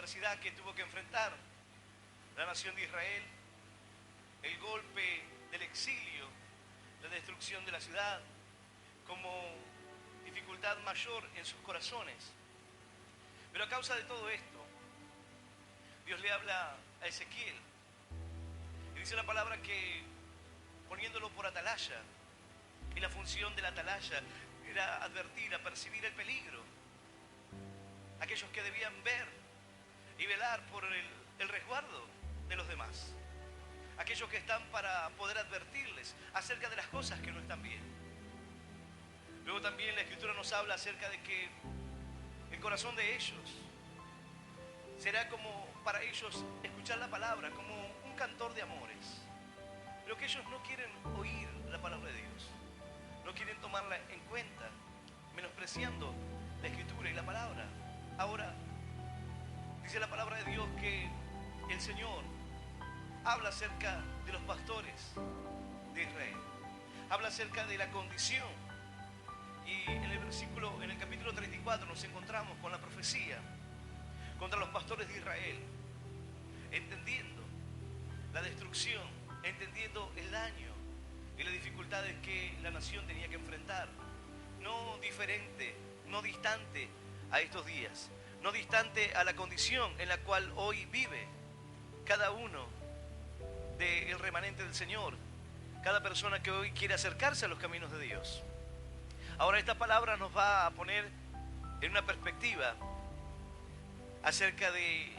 adversidad que tuvo que enfrentar la nación de Israel, el golpe del exilio, la destrucción de la ciudad, como dificultad mayor en sus corazones. Pero a causa de todo esto, Dios le habla a Ezequiel y dice la palabra que poniéndolo por atalaya, y la función de la atalaya era advertir, apercibir el peligro, aquellos que debían ver y velar por el resguardo de los demás, aquellos que están para poder advertirles acerca de las cosas que no están bien. Luego también la Escritura nos habla acerca de que el corazón de ellos será como para ellos escuchar la palabra, como un cantor de amores, pero que ellos no quieren oír la palabra de Dios, no quieren tomarla en cuenta, menospreciando la Escritura y la palabra. Ahora, dice la palabra de Dios que el Señor habla acerca de los pastores de Israel, habla acerca de la condición, y en el capítulo 34 nos encontramos con la profecía contra los pastores de Israel, entendiendo la destrucción, entendiendo el daño y las dificultades que la nación tenía que enfrentar, no diferente, no distante a estos días, no distante a la condición en la cual hoy vive cada uno del remanente del Señor, cada persona que hoy quiere acercarse a los caminos de Dios. Ahora esta palabra nos va a poner en una perspectiva acerca de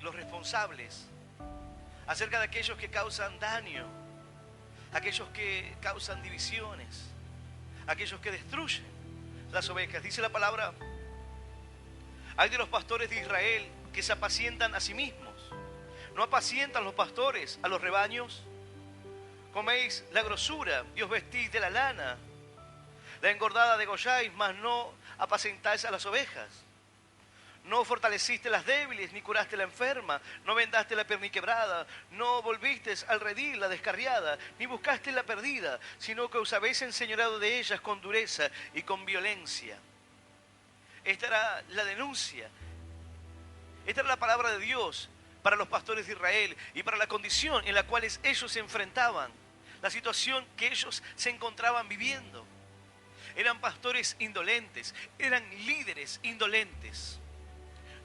los responsables, acerca de aquellos que causan daño, aquellos que causan divisiones, aquellos que destruyen las ovejas. Dice la palabra: hay de los pastores de Israel que se apacientan a sí mismos. ¿No apacientan los pastores a los rebaños? Coméis la grosura y os vestís de la lana. La engordada degolláis, mas no apacentáis a las ovejas. No fortaleciste las débiles, ni curaste la enferma, no vendaste la pierna quebrada, no volviste al redil la descarriada, ni buscaste la perdida, sino que os habéis enseñoreado de ellas con dureza y con violencia. Esta era la denuncia. Esta era la palabra de Dios para los pastores de Israel y para la condición en la cual ellos se enfrentaban, la situación que ellos se encontraban viviendo. Eran pastores indolentes, eran líderes indolentes.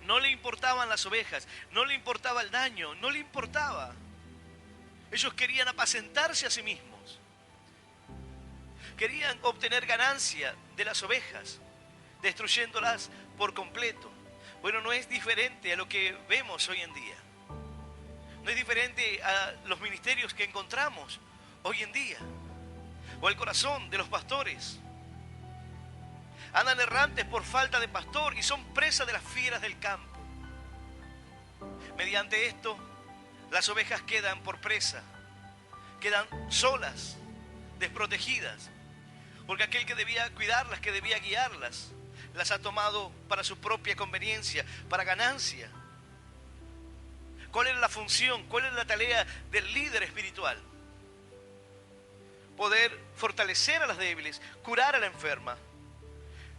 No le importaban las ovejas, no le importaba el daño, no le importaba. Ellos querían apacentarse a sí mismos. Querían obtener ganancia de las ovejas, destruyéndolas por completo. Bueno, no es diferente a lo que vemos hoy en día. No es diferente a los ministerios que encontramos hoy en día. O el corazón de los pastores. Andan errantes por falta de pastor y son presa de las fieras del campo. Mediante esto, las ovejas quedan por presa, quedan solas, desprotegidas, porque aquel que debía cuidarlas, que debía guiarlas, las ha tomado para su propia conveniencia, para ganancia. ¿Cuál era la función? ¿Cuál era la tarea del líder espiritual? Poder fortalecer a las débiles, curar a la enferma.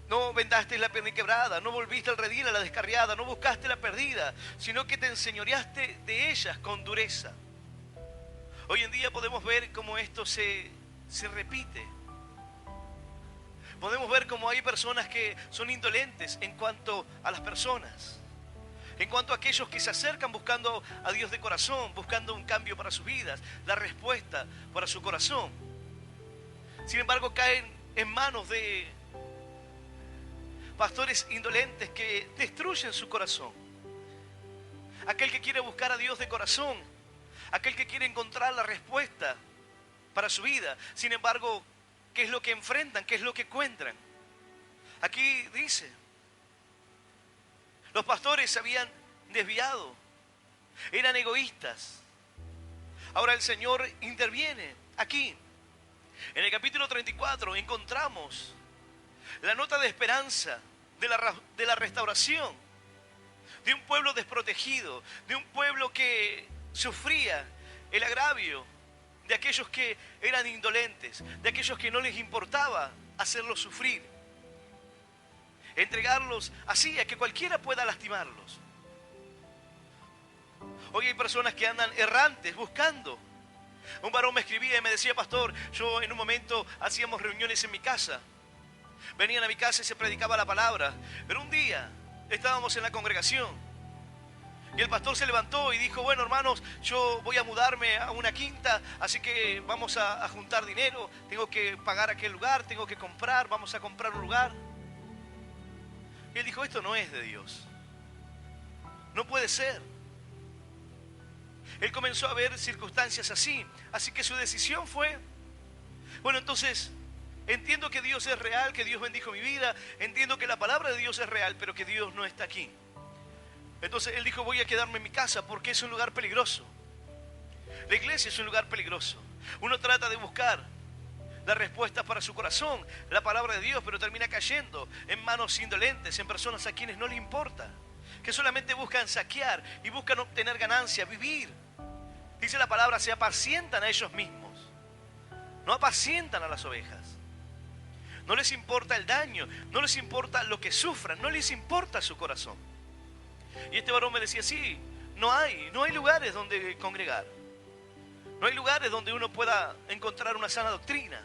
No vendaste la pierna quebrada, no volviste al redil a la descarriada, no buscaste la perdida, sino que te enseñoreaste de ellas con dureza. Hoy en día podemos ver cómo esto se repite. Podemos ver cómo hay personas que son indolentes en cuanto a las personas, en cuanto a aquellos que se acercan buscando a Dios de corazón, buscando un cambio para sus vidas, la respuesta para su corazón. Sin embargo, caen en manos de pastores indolentes que destruyen su corazón. Aquel que quiere buscar a Dios de corazón, aquel que quiere encontrar la respuesta para su vida. Sin embargo, ¿qué es lo que enfrentan? ¿Qué es lo que encuentran? Aquí dice, los pastores se habían desviado, eran egoístas. Ahora el Señor interviene aquí. En el capítulo 34 encontramos la nota de esperanza de la restauración de un pueblo desprotegido, de un pueblo que sufría el agravio de aquellos que eran indolentes, de aquellos que no les importaba hacerlos sufrir, entregarlos así a que cualquiera pueda lastimarlos. Hoy hay personas que andan errantes buscando. Un varón me escribía y me decía: pastor, yo en un momento hacíamos reuniones en mi casa. Venían a mi casa y se predicaba la palabra. Pero un día estábamos en la congregación y el pastor se levantó y dijo: bueno, hermanos, yo voy a mudarme a una quinta, así que vamos a juntar dinero. Tengo que pagar aquel lugar, tengo que comprar, vamos a comprar un lugar. Y él dijo: esto no es de Dios. No puede ser. Él comenzó a ver circunstancias así. Así que su decisión fue: bueno, entonces entiendo que Dios es real, que Dios bendijo mi vida, entiendo que la palabra de Dios es real, pero que Dios no está aquí. Entonces él dijo: voy a quedarme en mi casa porque es un lugar peligroso. La iglesia es un lugar peligroso. Uno trata de buscar la respuesta para su corazón, la palabra de Dios, pero termina cayendo en manos indolentes, en personas a quienes no les importa, que solamente buscan saquear y buscan obtener ganancia, vivir. Dice la palabra: se apacientan a ellos mismos, no apacientan a las ovejas. No les importa el daño, no les importa lo que sufran, no les importa su corazón. Y este varón me decía: sí, no hay lugares donde congregar. No hay lugares donde uno pueda encontrar una sana doctrina.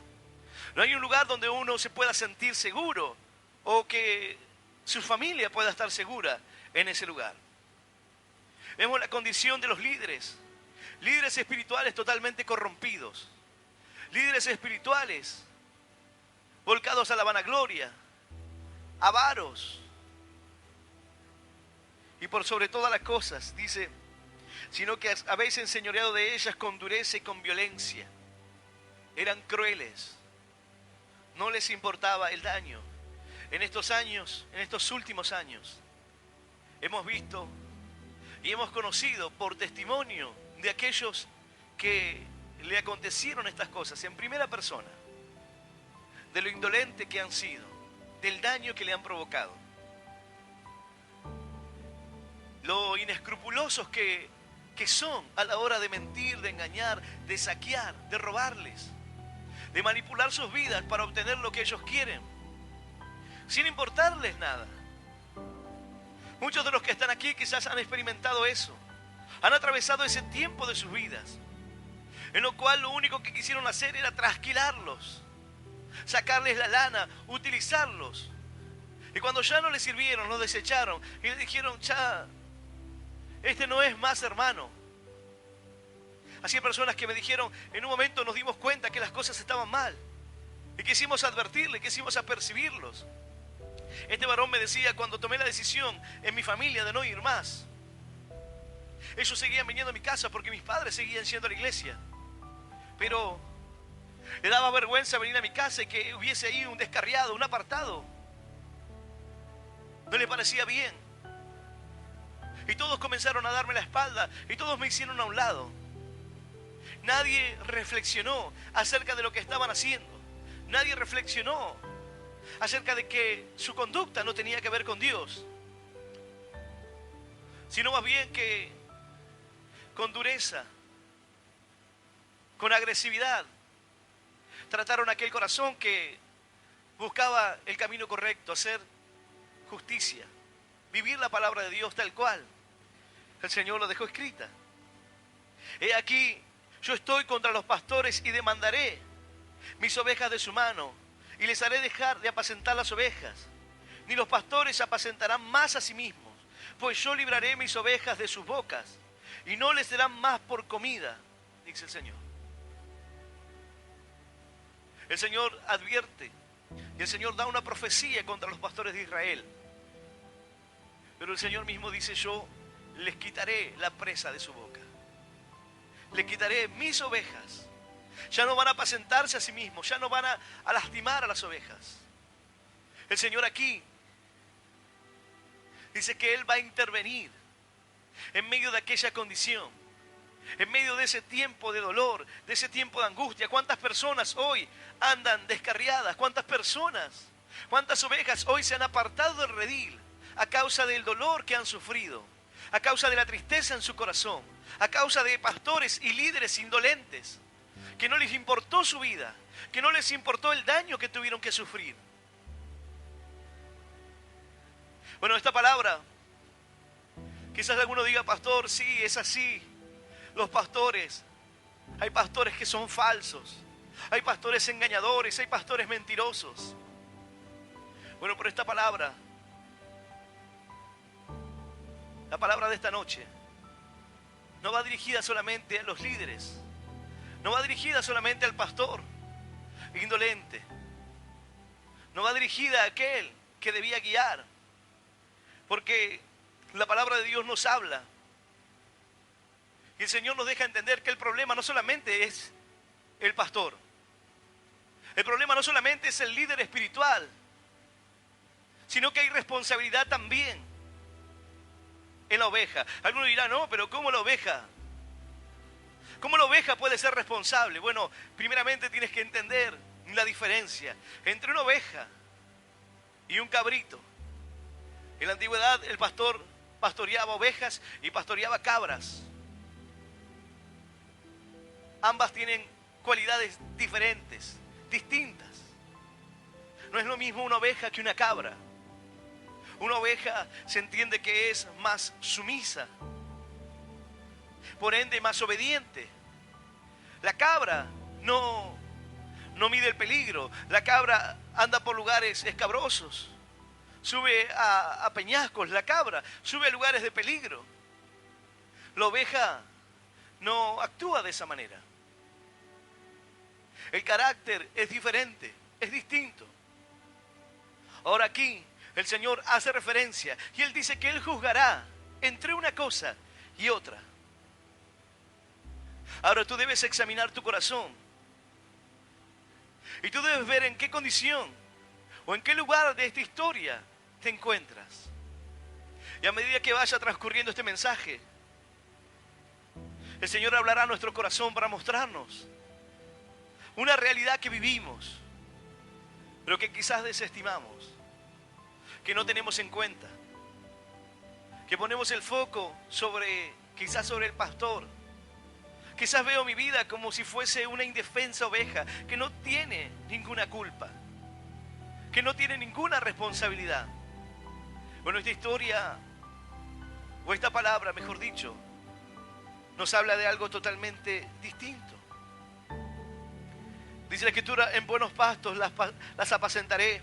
No hay un lugar donde uno se pueda sentir seguro o que su familia pueda estar segura en ese lugar. Vemos la condición de los líderes. Líderes espirituales totalmente corrompidos. Líderes espirituales volcados a la vanagloria, avaros. Y por sobre todas las cosas, dice, sino que habéis enseñoreado de ellas con dureza y con violencia. Eran crueles. No les importaba el daño. En estos años, en estos últimos años, hemos visto y hemos conocido por testimonio de aquellos que le acontecieron estas cosas en primera persona, de lo indolente que han sido, del daño que le han provocado, lo inescrupulosos que son a la hora de mentir, de engañar, de saquear, de robarles, de manipular sus vidas para obtener lo que ellos quieren, sin importarles nada. Muchos de los que están aquí quizás han experimentado eso, han atravesado ese tiempo de sus vidas, en lo cual lo único que quisieron hacer era trasquilarlos, sacarles la lana, utilizarlos. Y cuando ya no les sirvieron, los desecharon y le dijeron: ya, este no es más hermano. Así hay personas que me dijeron: en un momento nos dimos cuenta que las cosas estaban mal y quisimos advertirle, quisimos apercibirlos. Este varón me decía: cuando tomé la decisión en mi familia de no ir más, ellos seguían viniendo a mi casa porque mis padres seguían yendo a la iglesia, pero le daba vergüenza venir a mi casa y que hubiese ahí un descarriado, un apartado. No le parecía bien. Y todos comenzaron a darme la espalda y todos me hicieron a un lado. Nadie reflexionó acerca de lo que estaban haciendo. Nadie reflexionó acerca de que su conducta no tenía que ver con Dios, sino más bien que con dureza, con agresividad, trataron aquel corazón que buscaba el camino correcto, hacer justicia, vivir la palabra de Dios tal cual el Señor lo dejó escrita. He aquí, yo estoy contra los pastores y demandaré mis ovejas de su mano y les haré dejar de apacentar las ovejas. Ni los pastores apacentarán más a sí mismos, pues yo libraré mis ovejas de sus bocas y no les serán más por comida, dice el Señor. El Señor advierte y el Señor da una profecía contra los pastores de Israel. Pero el Señor mismo dice: yo les quitaré la presa de su boca. Les quitaré mis ovejas. Ya no van a apacentarse a sí mismos, ya no van a lastimar a las ovejas. El Señor aquí dice que Él va a intervenir en medio de aquella condición, en medio de ese tiempo de dolor, de ese tiempo de angustia. ¿Cuántas personas hoy andan descarriadas? ¿Cuántas personas, cuántas ovejas hoy se han apartado del redil a causa del dolor que han sufrido, a causa de la tristeza en su corazón, a causa de pastores y líderes indolentes que no les importó su vida, que no les importó el daño que tuvieron que sufrir? Bueno, esta palabra Quizás alguno diga, pastor, sí, es así. Los pastores, hay pastores que son falsos. Hay pastores engañadores, hay pastores mentirosos. Bueno, pero esta palabra, la palabra de esta noche, no va dirigida solamente a los líderes. No va dirigida solamente al pastor indolente. No va dirigida a aquel que debía guiar. Porque la palabra de Dios nos habla. Y el Señor nos deja entender que el problema no solamente es el pastor. El problema no solamente es el líder espiritual, sino que hay responsabilidad también en la oveja. Algunos dirán, no, pero ¿cómo la oveja? ¿Cómo la oveja puede ser responsable? Bueno, primeramente tienes que entender la diferencia entre una oveja y un cabrito. En la antigüedad el pastor pastoreaba ovejas y pastoreaba cabras. Ambas tienen cualidades diferentes, distintas. No es lo mismo una oveja que una cabra. Una oveja se entiende que es más sumisa, por ende más obediente. La cabra no mide el peligro. La cabra anda por lugares escabrosos, sube a peñascos. La cabra sube a lugares de peligro. La oveja no actúa de esa manera. El carácter es diferente, es distinto. Ahora aquí el Señor hace referencia y Él dice que Él juzgará entre una cosa y otra. Ahora tú debes examinar tu corazón y tú debes ver en qué condición o en qué lugar de esta historia te encuentras. Y a medida que vaya transcurriendo este mensaje, el Señor hablará a nuestro corazón para mostrarnos una realidad que vivimos, pero que quizás desestimamos, que no tenemos en cuenta, que ponemos el foco quizás sobre el pastor. Quizás veo mi vida como si fuese una indefensa oveja que no tiene ninguna culpa, que no tiene ninguna responsabilidad. Bueno, esta historia, o esta palabra, mejor dicho, nos habla de algo totalmente distinto. Dice la Escritura, en buenos pastos las apacentaré,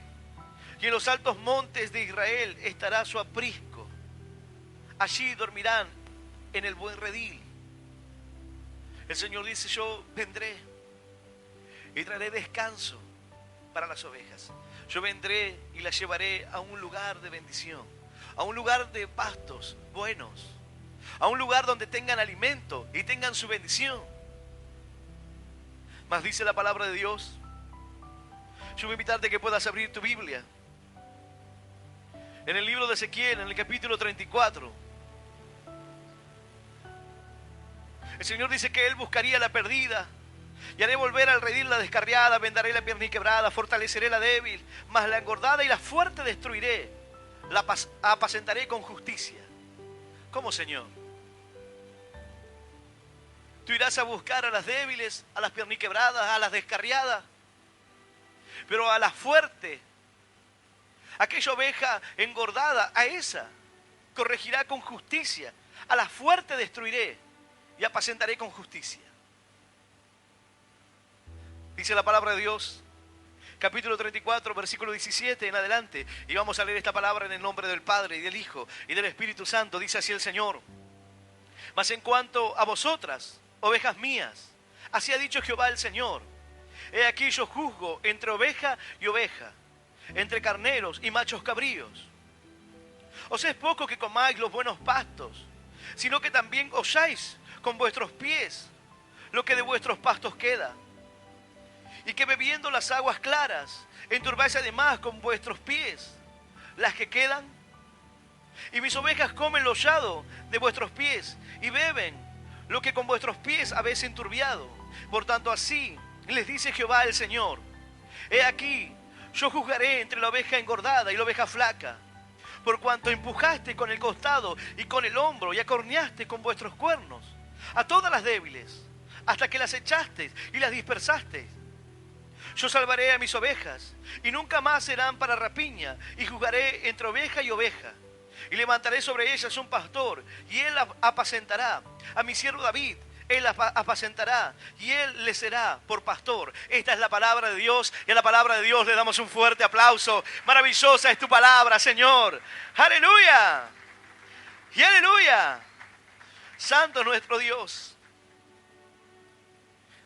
y en los altos montes de Israel estará su aprisco. Allí dormirán en el buen redil. El Señor dice, yo vendré y traeré descanso para las ovejas. Yo vendré y las llevaré a un lugar de bendición, a un lugar de pastos buenos, a un lugar donde tengan alimento y tengan su bendición. Mas dice la palabra de Dios, yo voy a invitarte a que puedas abrir tu Biblia en el libro de Ezequiel, en el capítulo 34. El Señor dice que Él buscaría la perdida, y haré volver al redil la descarriada, vendaré la pierna quebrada, fortaleceré la débil, mas la engordada y la fuerte destruiré, la apacentaré con justicia. ¿Cómo, Señor? Tú irás a buscar a las débiles, a las pierniquebradas, a las descarriadas, pero a la fuerte, aquella oveja engordada, a esa corregirá con justicia. A la fuerte destruiré y apacentaré con justicia. Dice la palabra de Dios, capítulo 34, versículo 17 en adelante. Y vamos a leer esta palabra en el nombre del Padre, y del Hijo, y del Espíritu Santo. Dice así el Señor: mas en cuanto a vosotras, ovejas mías, así ha dicho Jehová el Señor: he aquí yo juzgo entre oveja y oveja, entre carneros y machos cabríos. Os es poco que comáis los buenos pastos, sino que también holláis con vuestros pies lo que de vuestros pastos queda, y que bebiendo las aguas claras enturbáis además con vuestros pies las que quedan. Y mis ovejas comen lo hollado de vuestros pies y beben lo que con vuestros pies habéis enturbiado. Por tanto, así les dice Jehová el Señor: he aquí, yo juzgaré entre la oveja engordada y la oveja flaca, por cuanto empujaste con el costado y con el hombro y acorneaste con vuestros cuernos a todas las débiles, hasta que las echaste y las dispersaste. Yo salvaré a mis ovejas, y nunca más serán para rapiña, y juzgaré entre oveja y oveja, y levantaré sobre ellas un pastor, y él apacentará a mi siervo David. Él apacentará y él le será por pastor. Esta es la palabra de Dios, y a la palabra de Dios le damos un fuerte aplauso. Maravillosa es tu palabra, Señor. Aleluya. Y aleluya. Santo es nuestro Dios.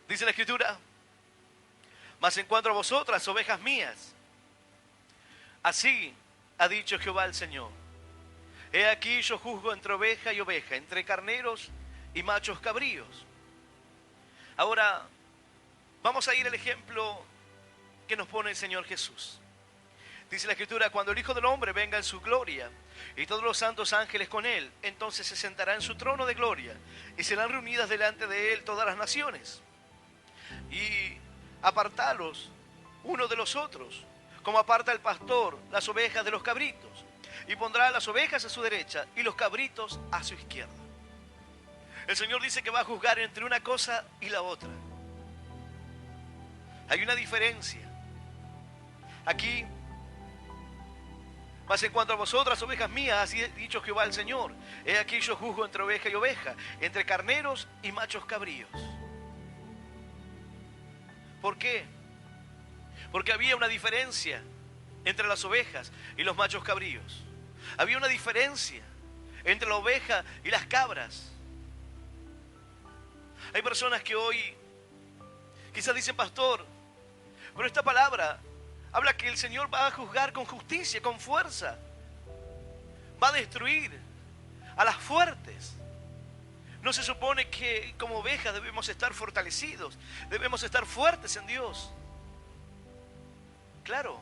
Dice la Escritura: mas en cuanto a vosotras, ovejas mías, así ha dicho Jehová el Señor: he aquí yo juzgo entre oveja y oveja, entre carneros y machos cabríos. Ahora vamos a ir al ejemplo que nos pone el Señor Jesús. Dice la Escritura: cuando el Hijo del Hombre venga en su gloria y todos los santos ángeles con él, entonces se sentará en su trono de gloria y serán reunidas delante de él todas las naciones, y apartalos uno de los otros, como aparta el pastor las ovejas de los cabritos, y pondrá las ovejas a su derecha y los cabritos a su izquierda. El Señor dice que va a juzgar entre una cosa y la otra. Hay una diferencia. Aquí: mas en cuanto a vosotras, ovejas mías, así ha dicho Jehová el Señor: he aquí yo juzgo entre oveja y oveja, entre carneros y machos cabríos. ¿Por qué? Porque había una diferencia entre las ovejas y los machos cabríos. Había una diferencia entre la oveja y las cabras. Hay personas que hoy quizás dicen: pastor, pero esta palabra habla que el Señor va a juzgar con justicia, con fuerza. Va a destruir a las fuertes. ¿No se supone que como ovejas debemos estar fortalecidos? Debemos estar fuertes en Dios. Claro.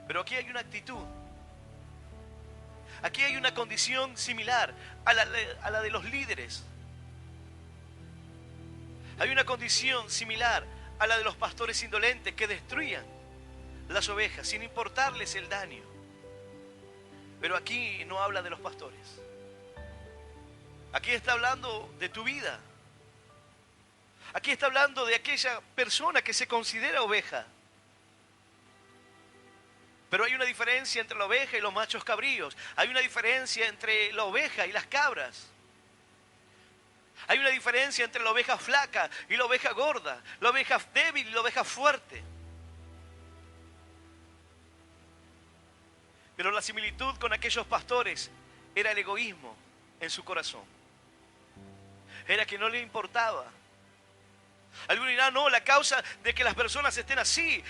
Pero aquí hay una actitud. Aquí hay una condición similar a la de los líderes. Hay una condición similar a la de los pastores indolentes que destruían las ovejas sin importarles el daño. Pero aquí no habla de los pastores. Aquí está hablando de tu vida. Aquí está hablando de aquella persona que se considera oveja. Pero hay una diferencia entre la oveja y los machos cabríos. Hay una diferencia entre la oveja y las cabras. Hay una diferencia entre la oveja flaca y la oveja gorda, la oveja débil y la oveja fuerte. Pero la similitud con aquellos pastores era el egoísmo en su corazón. Era que no le importaba. Algunos dirán: no, la causa de que las personas estén así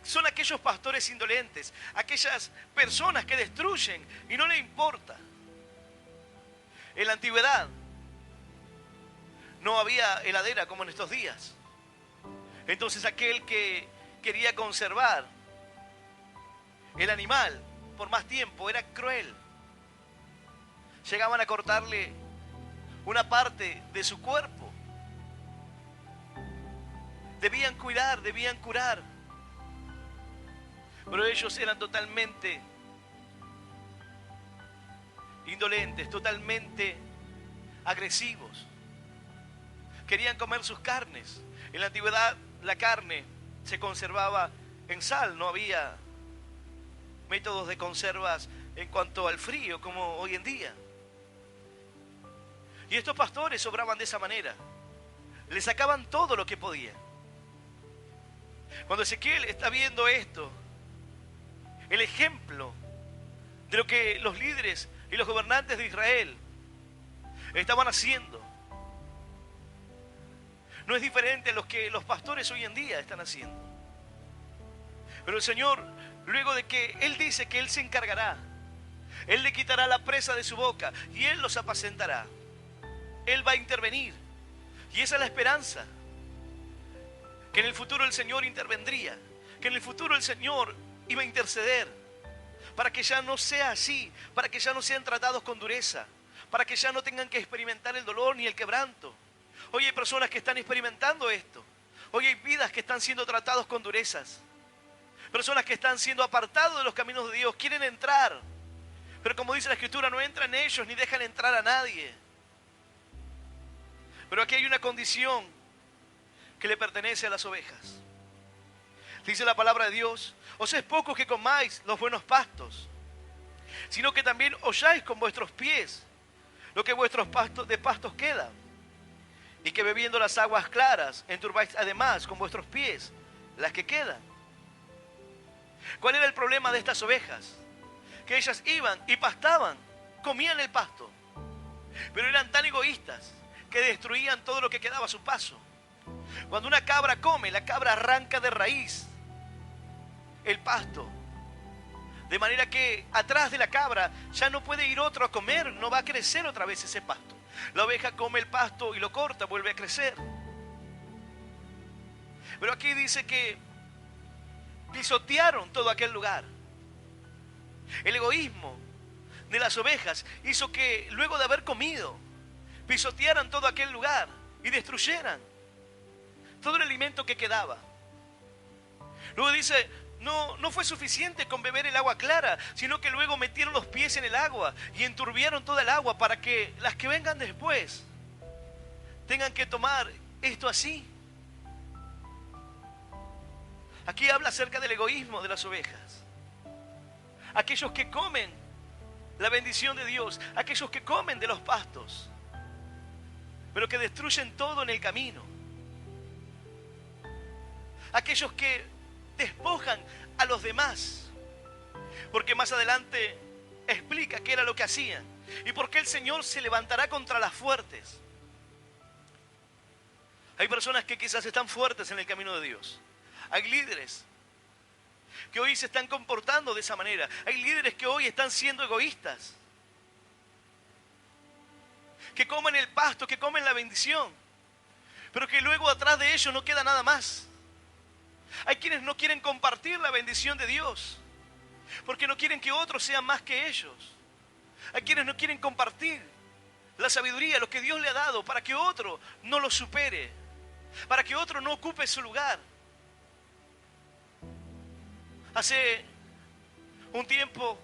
son aquellos pastores indolentes, aquellas personas que destruyen y no le importa. En la antigüedad no había heladera como en estos días. Entonces aquel que quería conservar el animal por más tiempo era cruel. Llegaban a cortarle una parte de su cuerpo. Debían cuidar, debían curar. Pero ellos eran totalmente indolentes, totalmente agresivos. Querían comer sus carnes. En la antigüedad la carne se conservaba en sal, no había métodos de conservas en cuanto al frío como hoy en día. Y estos pastores obraban de esa manera. Le sacaban todo lo que podían. Cuando Ezequiel está viendo esto, el ejemplo de lo que los líderes y los gobernantes de Israel estaban haciendo, no es diferente a lo que los pastores hoy en día están haciendo. Pero el Señor, luego de que Él dice que Él se encargará, Él le quitará la presa de su boca y Él los apacentará. Él va a intervenir. Y esa es la esperanza. Que en el futuro el Señor intervendría. Que en el futuro el Señor iba a interceder. Para que ya no sea así. Para que ya no sean tratados con dureza. Para que ya no tengan que experimentar el dolor ni el quebranto. Hoy hay personas que están experimentando esto. Hoy hay vidas que están siendo tratados con durezas. Personas que están siendo apartados de los caminos de Dios. Quieren entrar. Pero como dice la Escritura, no entran ellos ni dejan entrar a nadie. Pero aquí hay una condición que le pertenece a las ovejas. Dice la palabra de Dios: os es poco que comáis los buenos pastos. sino que también holláis con vuestros pies lo que vuestros pastos quedan, y que bebiendo las aguas claras enturbáis además con vuestros pies las que quedan. ¿Cuál era el problema de estas ovejas? Que ellas iban y pastaban, comían el pasto, pero eran tan egoístas que destruían todo lo que quedaba a su paso. Cuando una cabra come, la cabra arranca de raíz el pasto, de manera que atrás de la cabra ya no puede ir otro a comer, no va a crecer otra vez ese pasto. La oveja come el pasto y lo corta, vuelve a crecer. Pero aquí dice que pisotearon todo aquel lugar. El egoísmo de las ovejas hizo que luego de haber comido, pisotearan todo aquel lugar y destruyeran todo el alimento que quedaba. Luego dice, no fue suficiente con beber el agua clara, sino que luego metieron los pies en el agua y enturbiaron toda el agua para que las que vengan después tengan que tomar esto así. Aquí habla acerca del egoísmo de las ovejas. Aquellos que comen la bendición de Dios, aquellos que comen de los pastos, pero que destruyen todo en el camino. Aquellos que despojan a los demás, porque más adelante explica qué era lo que hacían y por qué el Señor se levantará contra las fuertes. Hay personas que quizás están fuertes en el camino de Dios. Hay líderes que hoy se están comportando de esa manera. Hay líderes que hoy están siendo egoístas, que comen el pasto, que comen la bendición, pero que luego atrás de ellos no queda nada más. Hay quienes no quieren compartir la bendición de Dios, porque no quieren que otros sean más que ellos. Hay quienes no quieren compartir la sabiduría, lo que Dios le ha dado, para que otro no lo supere, para que otro no ocupe su lugar. Hace un tiempo,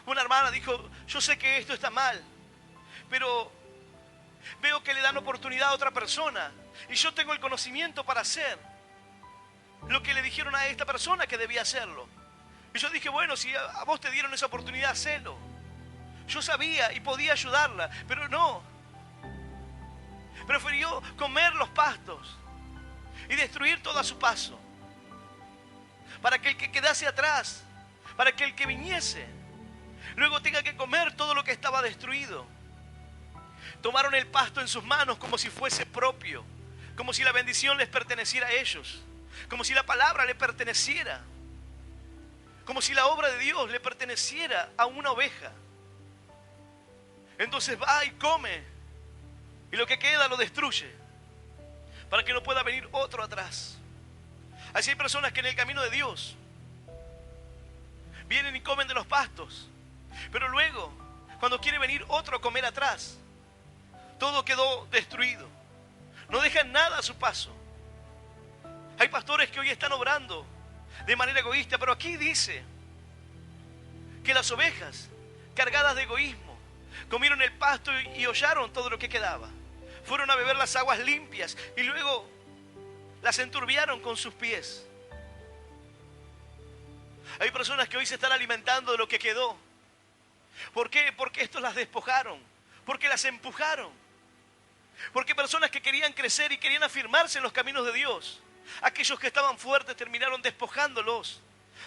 una hermana dijo, yo sé que esto está mal, pero veo que le dan oportunidad a otra persona, y yo tengo el conocimiento para hacer lo que le dijeron a esta persona que debía hacerlo. Y yo dije, bueno, si a vos te dieron esa oportunidad, hacelo. Yo sabía y podía ayudarla, pero no. Prefirió comer los pastos y destruir todo a su paso, para que el que quedase atrás, para que el que viniese, luego tenga que comer todo lo que estaba destruido. Tomaron el pasto en sus manos como si fuese propio, como si la bendición les perteneciera a ellos, como si la palabra le perteneciera, como si la obra de Dios le perteneciera a una oveja. Entonces va y come, y lo que queda lo destruye, para que no pueda venir otro atrás. Así hay personas que en el camino de Dios vienen y comen de los pastos, pero luego, cuando quiere venir otro a comer atrás, todo quedó destruido. No dejan nada a su paso. Hay pastores que hoy están obrando de manera egoísta, pero aquí dice que las ovejas, cargadas de egoísmo, comieron el pasto y hollaron todo lo que quedaba. Fueron a beber las aguas limpias y luego las enturbiaron con sus pies. Hay personas que hoy se están alimentando de lo que quedó. ¿Por qué? Porque estos las despojaron, porque las empujaron. Porque personas que querían crecer y querían afirmarse en los caminos de Dios, aquellos que estaban fuertes terminaron despojándolos,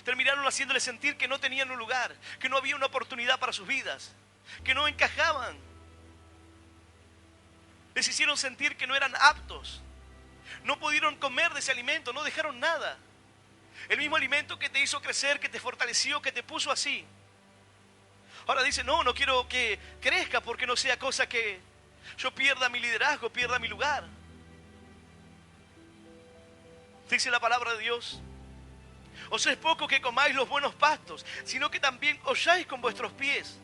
terminaron haciéndoles sentir que no tenían un lugar, que no había una oportunidad para sus vidas, que no encajaban. Les hicieron sentir que no eran aptos. No pudieron comer de ese alimento, no dejaron nada. El mismo alimento que te hizo crecer, que te fortaleció, que te puso así. Ahora dice, no quiero que crezca porque no sea cosa que yo pierda mi liderazgo, pierda mi lugar. Dice la palabra de Dios, os es poco que comáis los buenos pastos, sino que también holláis con vuestros pies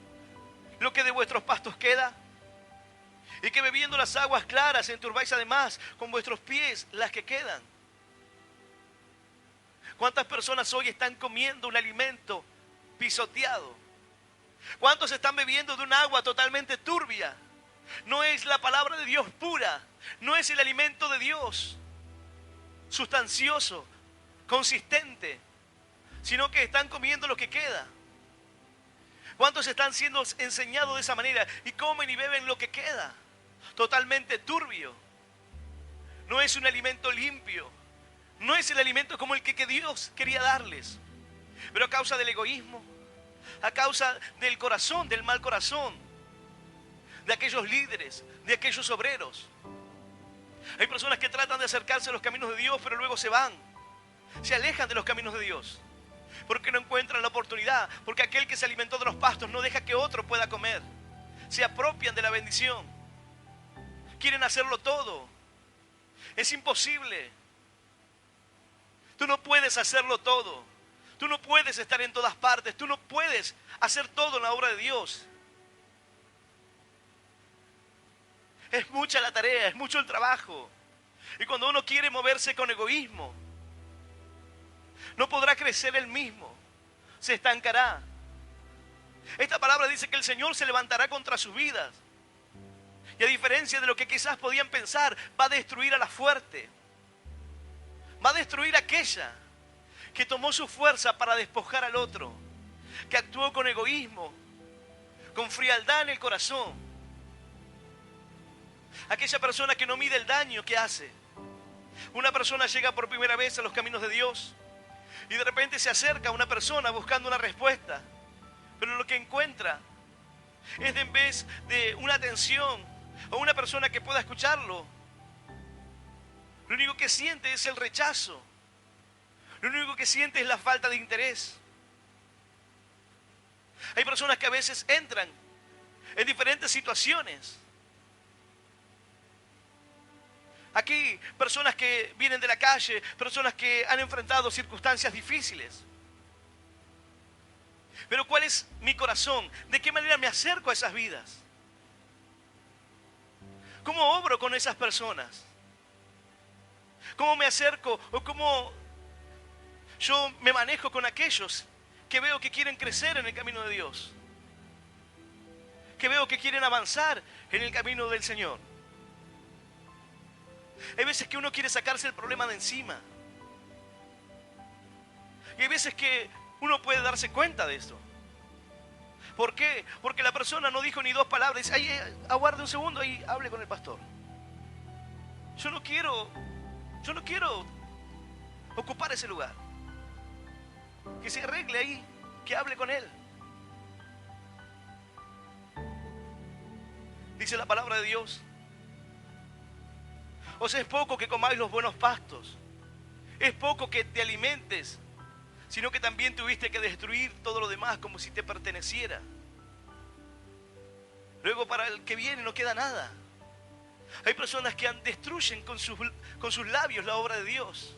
lo que de vuestros pastos queda, y que bebiendo las aguas claras enturbáis además con vuestros pies las que quedan. ¿Cuántas personas hoy están comiendo un alimento pisoteado? ¿Cuántos están bebiendo de un agua totalmente turbia? No es la palabra de Dios pura, no es el alimento de Dios sustancioso, consistente, sino que están comiendo lo que queda. ¿Cuántos están siendo enseñados de esa manera y comen y beben lo que queda? Totalmente turbio. No es un alimento limpio. No es el alimento como el que Dios quería darles. Pero a causa del egoísmo, a causa del corazón, del mal corazón, de aquellos líderes, de aquellos obreros. Hay personas que tratan de acercarse a los caminos de Dios, pero luego se van. Se alejan de los caminos de Dios. Porque no encuentran la oportunidad. Porque aquel que se alimentó de los pastos no deja que otro pueda comer. Se apropian de la bendición. Quieren hacerlo todo. Es imposible. Tú no puedes hacerlo todo. Tú no puedes estar en todas partes. Tú no puedes hacer todo en la obra de Dios. Es mucha la tarea, es mucho el trabajo. Y cuando uno quiere moverse con egoísmo, no podrá crecer él mismo. Se estancará. Esta palabra dice que el Señor se levantará contra sus vidas. Y a diferencia de lo que quizás podían pensar, va a destruir a la fuerte. Va a destruir a aquella que tomó su fuerza para despojar al otro. Que actuó con egoísmo, con frialdad en el corazón. Aquella persona que no mide el daño que hace. Una persona llega por primera vez a los caminos de Dios y de repente se acerca a una persona buscando una respuesta. Pero lo que encuentra es en vez de una atención o una persona que pueda escucharlo, lo único que siente es el rechazo. Lo único que siente es la falta de interés. Hay personas que a veces entran en diferentes situaciones. Aquí, personas que vienen de la calle, personas que han enfrentado circunstancias difíciles. Pero ¿cuál es mi corazón? ¿De qué manera me acerco a esas vidas? ¿Cómo obro con esas personas? ¿Cómo me acerco o cómo yo me manejo con aquellos que veo que quieren crecer en el camino de Dios? Que veo que quieren avanzar en el camino del Señor. Hay veces que uno quiere sacarse el problema de encima. Y hay veces que uno puede darse cuenta de esto. ¿Por qué? Porque la persona no dijo ni dos palabras. Dice, ay, aguarde un segundo y hable con el pastor. Yo no quiero ocupar ese lugar. Que se arregle ahí, que hable con él. Dice la palabra de Dios. Os es poco que comáis los buenos pastos. Es poco que te alimentes, sino que también tuviste que destruir todo lo demás como si te perteneciera. Luego para el que viene no queda nada. Hay personas que destruyen con sus labios la obra de Dios.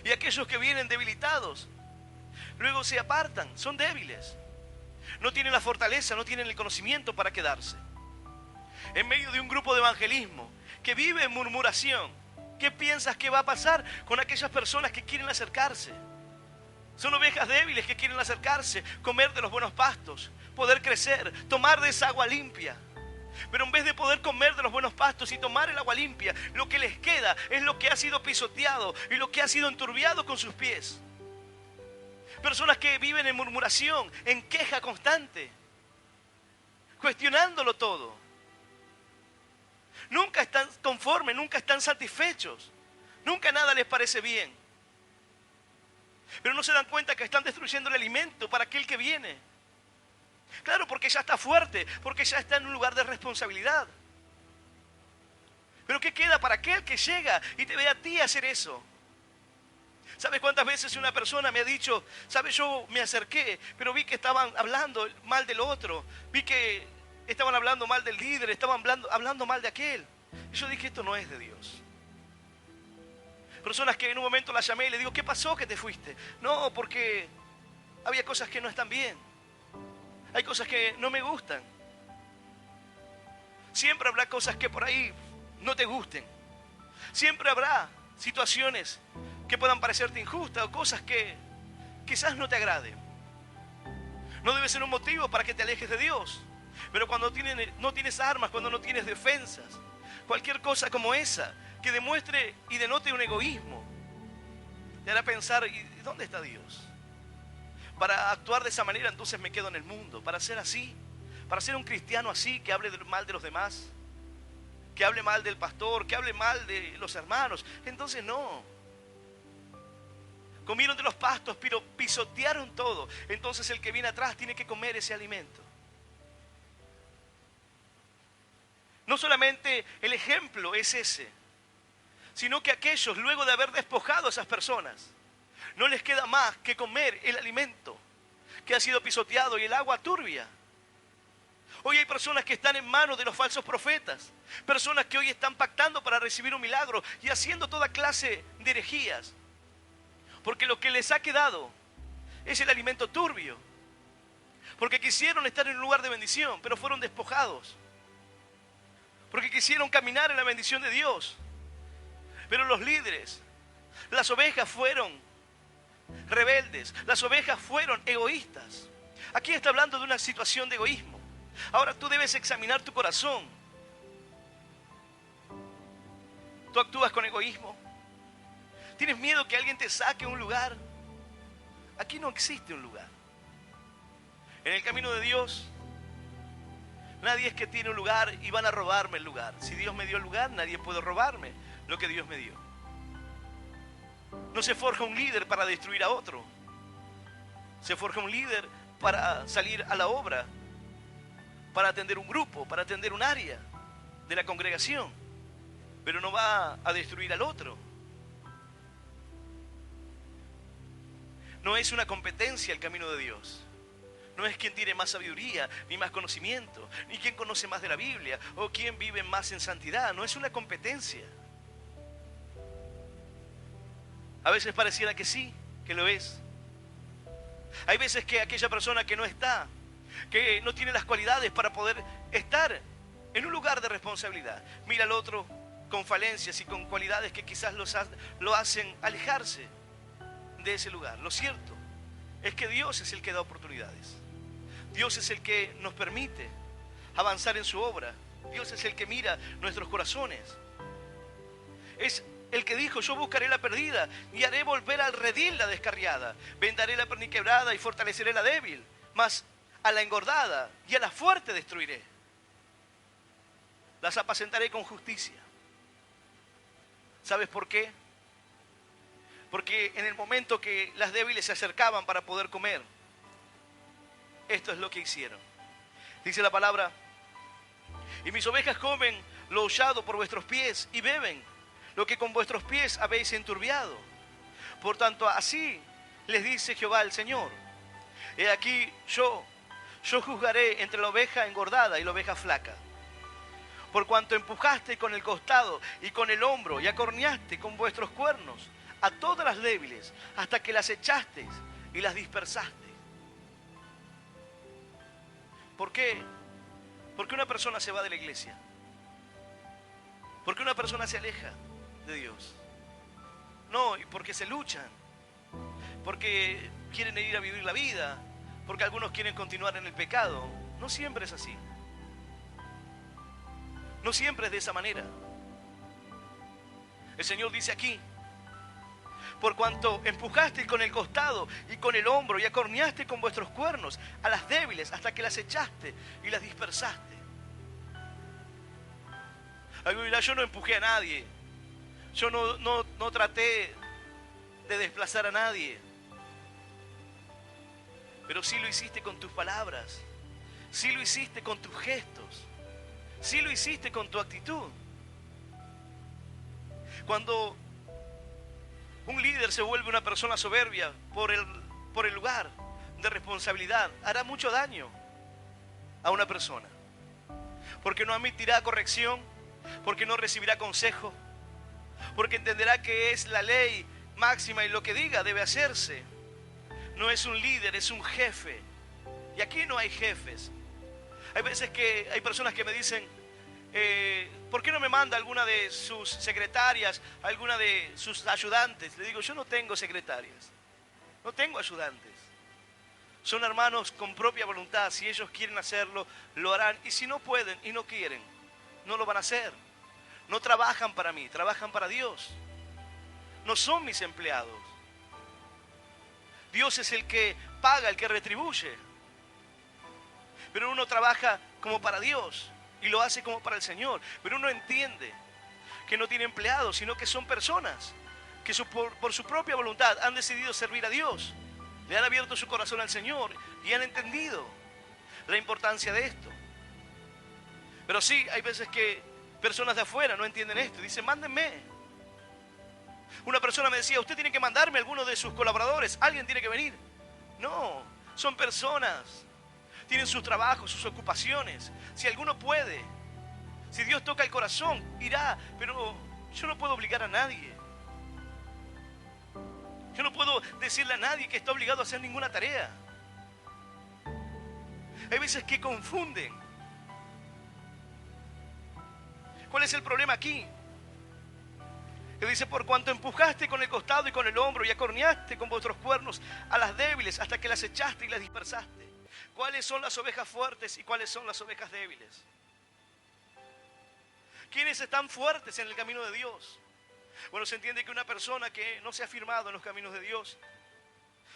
Y aquellos que vienen debilitados, luego se apartan, son débiles. No tienen la fortaleza, no tienen el conocimiento para quedarse. En medio de un grupo de evangelismo que vive en murmuración, ¿qué piensas que va a pasar con aquellas personas que quieren acercarse? Son ovejas débiles que quieren acercarse, comer de los buenos pastos, poder crecer, tomar de esa agua limpia. Pero en vez de poder comer de los buenos pastos y tomar el agua limpia, lo que les queda es lo que ha sido pisoteado y lo que ha sido enturbiado con sus pies. Personas que viven en murmuración, en queja constante, cuestionándolo todo. Nunca están conformes, nunca están satisfechos. Nunca nada les parece bien. Pero no se dan cuenta que están destruyendo el alimento para aquel que viene. Claro, porque ya está fuerte, porque ya está en un lugar de responsabilidad. Pero ¿qué queda para aquel que llega y te ve a ti hacer eso? ¿Sabes cuántas veces una persona me ha dicho, sabes, yo me acerqué, pero vi que estaban hablando mal del otro, vi que estaban hablando mal del líder, estaban hablando mal de aquel? Y yo dije, esto no es de Dios. Personas que en un momento la llamé y le digo, ¿qué pasó que te fuiste? No, porque había cosas que no están bien. Hay cosas que no me gustan. Siempre habrá cosas que por ahí no te gusten. Siempre habrá situaciones que puedan parecerte injustas o cosas que quizás no te agraden. No debe ser un motivo para que te alejes de Dios. Pero cuando no tienes armas, cuando no tienes defensas, cualquier cosa como esa que demuestre y denote un egoísmo, te hará pensar, ¿y dónde está Dios? Para actuar de esa manera, entonces me quedo en el mundo. Para ser así, para ser un cristiano así, que hable mal de los demás, que hable mal del pastor, que hable mal de los hermanos. Entonces no. Comieron de los pastos, pero pisotearon todo. Entonces el que viene atrás tiene que comer ese alimento. No solamente el ejemplo es ese, sino que aquellos, luego de haber despojado a esas personas, no les queda más que comer el alimento que ha sido pisoteado y el agua turbia. Hoy hay personas que están en manos de los falsos profetas, personas que hoy están pactando para recibir un milagro y haciendo toda clase de herejías, porque lo que les ha quedado es el alimento turbio, porque quisieron estar en un lugar de bendición, pero fueron despojados, porque quisieron caminar en la bendición de Dios, pero los líderes, las ovejas fueron rebeldes, las ovejas fueron egoístas. Aquí está hablando de una situación de egoísmo. Ahora tú debes examinar tu corazón. ¿Tú actúas con egoísmo? ¿Tienes miedo que alguien te saque un lugar? Aquí no existe un lugar. En el camino de Dios, nadie es que tiene un lugar y van a robarme el lugar. Si Dios me dio el lugar, nadie puede robarme lo que Dios me dio. No se forja un líder para destruir a otro. Se forja un líder para salir a la obra, para atender un grupo, para atender un área de la congregación, pero no va a destruir al otro. No es una competencia el camino de Dios. No es quien tiene más sabiduría, ni más conocimiento, ni quien conoce más de la Biblia, o quien vive más en santidad. No es una competencia. A veces pareciera que sí, que lo es. Hay veces que aquella persona que no está, que no tiene las cualidades para poder estar en un lugar de responsabilidad, mira al otro con falencias y con cualidades que quizás lo hacen alejarse de ese lugar. Lo cierto es que Dios es el que da oportunidades. Dios es el que nos permite avanzar en su obra. Dios es el que mira nuestros corazones. Es el que dijo: yo buscaré la perdida y haré volver al redil la descarriada. Vendaré la perniquebrada y fortaleceré la débil, mas a la engordada y a la fuerte destruiré. Las apacentaré con justicia. ¿Sabes por qué? Porque en el momento que las débiles se acercaban para poder comer, esto es lo que hicieron. Dice la palabra: y mis ovejas comen lo hollado por vuestros pies y beben lo que con vuestros pies habéis enturbiado. Por tanto, así les dice Jehová el Señor: he aquí yo juzgaré entre la oveja engordada y la oveja flaca. Por cuanto empujaste con el costado y con el hombro y acorneaste con vuestros cuernos a todas las débiles, hasta que las echasteis y las dispersaste. ¿Por qué? ¿Por qué una persona se va de la iglesia? ¿Por qué una persona se aleja de Dios? No, porque se luchan, porque quieren ir a vivir la vida, porque algunos quieren continuar en el pecado. No siempre es así. No siempre es de esa manera. El Señor dice aquí: por cuanto empujaste con el costado y con el hombro y acorneaste con vuestros cuernos a las débiles hasta que las echaste y las dispersaste. Alguien dirá: yo no empujé a nadie, yo no traté de desplazar a nadie. Pero sí lo hiciste con tus palabras, sí lo hiciste con tus gestos, sí lo hiciste con tu actitud. Cuando un líder se vuelve una persona soberbia por el lugar de responsabilidad, hará mucho daño a una persona, porque no admitirá corrección, porque no recibirá consejo, porque entenderá que es la ley máxima y lo que diga debe hacerse. No es un líder, es un jefe. Y aquí no hay jefes. Hay veces que hay personas que me dicen: ¿por qué no me manda alguna de sus secretarias, alguna de sus ayudantes? Le digo: yo no tengo secretarias, no tengo ayudantes. Son hermanos con propia voluntad. Si ellos quieren hacerlo, lo harán. Y si no pueden y no quieren, no lo van a hacer. No trabajan para mí, trabajan para Dios. No son mis empleados. Dios es el que paga, el que retribuye. Pero uno trabaja como para Dios y lo hace como para el Señor. Pero uno entiende que no tiene empleados, sino que son personas que por su propia voluntad han decidido servir a Dios. Le han abierto su corazón al Señor y han entendido la importancia de esto. Pero sí, hay veces que personas de afuera no entienden esto y dicen, mándenme. Una persona me decía, usted tiene que mandarme a alguno de sus colaboradores, alguien tiene que venir. No, son personas, tienen sus trabajos, sus ocupaciones. Si alguno puede, si Dios toca el corazón, irá, pero yo no puedo obligar a nadie. Yo no puedo decirle a nadie que está obligado a hacer ninguna tarea. Hay veces que confunden. ¿Cuál es el problema aquí? Que dice, por cuanto empujaste con el costado y con el hombro y acorneaste con vuestros cuernos a las débiles hasta que las echaste y las dispersaste. ¿Cuáles son las ovejas fuertes y cuáles son las ovejas débiles? ¿Quiénes están fuertes en el camino de Dios? Bueno, se entiende que una persona que no se ha firmado en los caminos de Dios,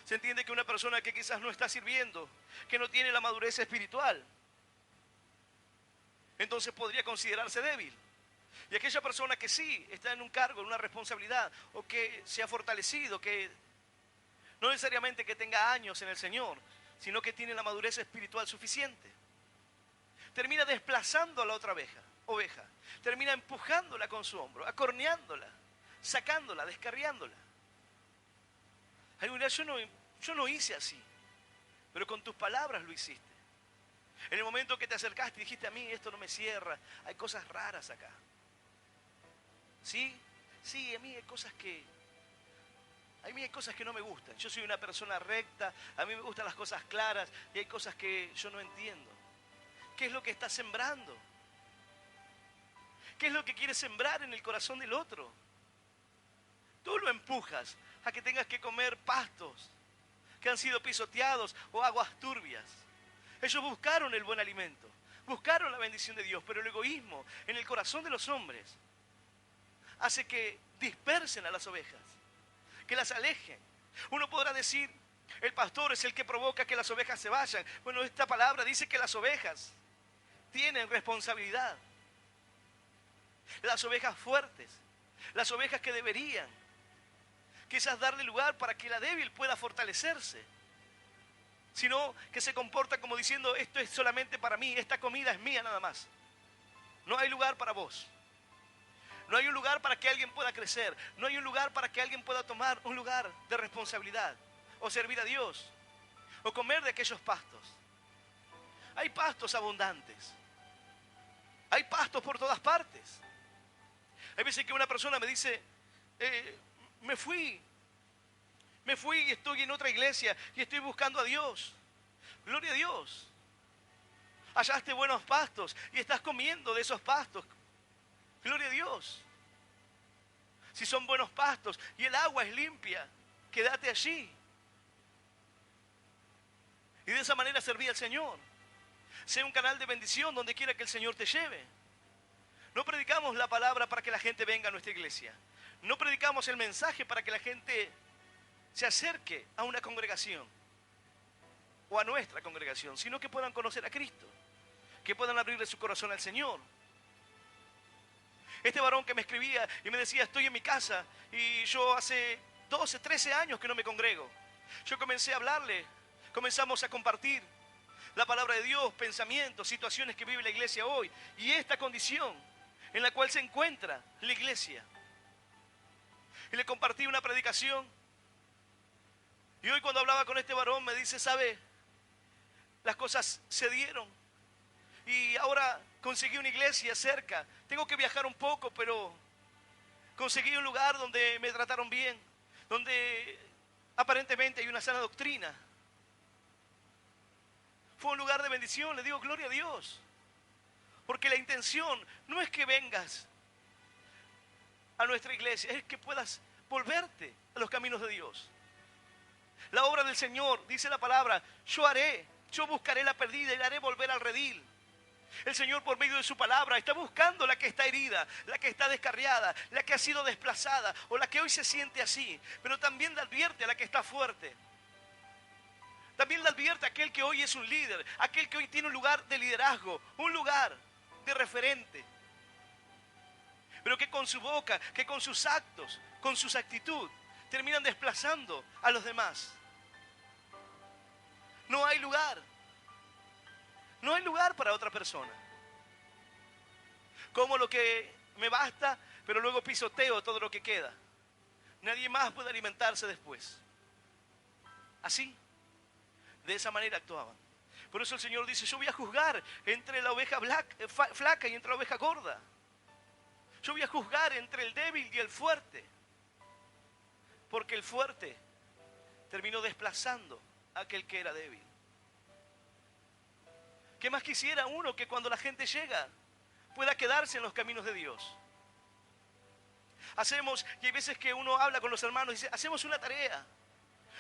se entiende que una persona que quizás no está sirviendo, que no tiene la madurez espiritual, entonces podría considerarse débil. Y aquella persona que sí está en un cargo, en una responsabilidad, o que se ha fortalecido, que no necesariamente que tenga años en el Señor, sino que tiene la madurez espiritual suficiente, termina desplazando a la otra oveja, termina empujándola con su hombro, acorneándola, sacándola, descarriándola. Alguna vez yo no hice así, pero con tus palabras lo hiciste. En el momento que te acercaste y dijiste, a mí esto no me cierra, hay cosas raras acá. ¿Sí? Sí, a mí hay cosas que no me gustan. Yo soy una persona recta, a mí me gustan las cosas claras y hay cosas que yo no entiendo. ¿Qué es lo que estás sembrando? ¿Qué es lo que quieres sembrar en el corazón del otro? Tú lo empujas a que tengas que comer pastos que han sido pisoteados o aguas turbias. Ellos buscaron el buen alimento, buscaron la bendición de Dios, pero el egoísmo en el corazón de los hombres hace que dispersen a las ovejas, que las alejen. Uno podrá decir, el pastor es el que provoca que las ovejas se vayan. Bueno, esta palabra dice que las ovejas tienen responsabilidad. Las ovejas fuertes, las ovejas que deberían quizás darle lugar para que la débil pueda fortalecerse, sino que se comporta como diciendo, esto es solamente para mí, esta comida es mía nada más. No hay lugar para vos. No hay un lugar para que alguien pueda crecer. No hay un lugar para que alguien pueda tomar un lugar de responsabilidad o servir a Dios o comer de aquellos pastos. Hay pastos abundantes. Hay pastos por todas partes. Hay veces que una persona me dice, me fui y estoy en otra iglesia y estoy buscando a Dios. Gloria a Dios. Hallaste buenos pastos y estás comiendo de esos pastos. Gloria a Dios. Si son buenos pastos y el agua es limpia, quédate allí. Y de esa manera serví al Señor. Sé un canal de bendición donde quiera que el Señor te lleve. No predicamos la palabra para que la gente venga a nuestra iglesia. No predicamos el mensaje para que la gente se acerque a una congregación o a nuestra congregación, sino que puedan conocer a Cristo, que puedan abrirle su corazón al Señor. Este varón que me escribía y me decía, estoy en mi casa y yo hace 12, 13 años que no me congrego. Yo comencé a hablarle, comenzamos a compartir la palabra de Dios, pensamientos, situaciones que vive la iglesia hoy y esta condición en la cual se encuentra la iglesia. Y le compartí una predicación y hoy cuando hablaba con este varón me dice, ¿sabe? Las cosas se dieron y ahora conseguí una iglesia cerca. Tengo que viajar un poco, pero conseguí un lugar donde me trataron bien, donde aparentemente hay una sana doctrina. Fue un lugar de bendición, le digo gloria a Dios. Porque la intención no es que vengas a nuestra iglesia, es que puedas volverte a los caminos de Dios. La obra del Señor, dice la palabra, yo buscaré la perdida y la haré volver al redil. El Señor por medio de su palabra está buscando la que está herida, la que está descarriada, la que ha sido desplazada o la que hoy se siente así. Pero también le advierte a la que está fuerte. También le advierte a aquel que hoy es un líder, aquel que hoy tiene un lugar de liderazgo, un lugar de referente, pero que con su boca, que con sus actos, con sus actitudes, terminan desplazando a los demás. No hay lugar. No hay lugar para otra persona. Como lo que me basta, pero luego pisoteo todo lo que queda. Nadie más puede alimentarse después. Así, de esa manera actuaban. Por eso el Señor dice, yo voy a juzgar entre la oveja flaca y entre la oveja gorda. Yo voy a juzgar entre el débil y el fuerte. Porque el fuerte terminó desplazando a aquel que era débil. ¿Qué más quisiera uno que cuando la gente llega pueda quedarse en los caminos de Dios? Y hay veces que uno habla con los hermanos y dice, hacemos una tarea.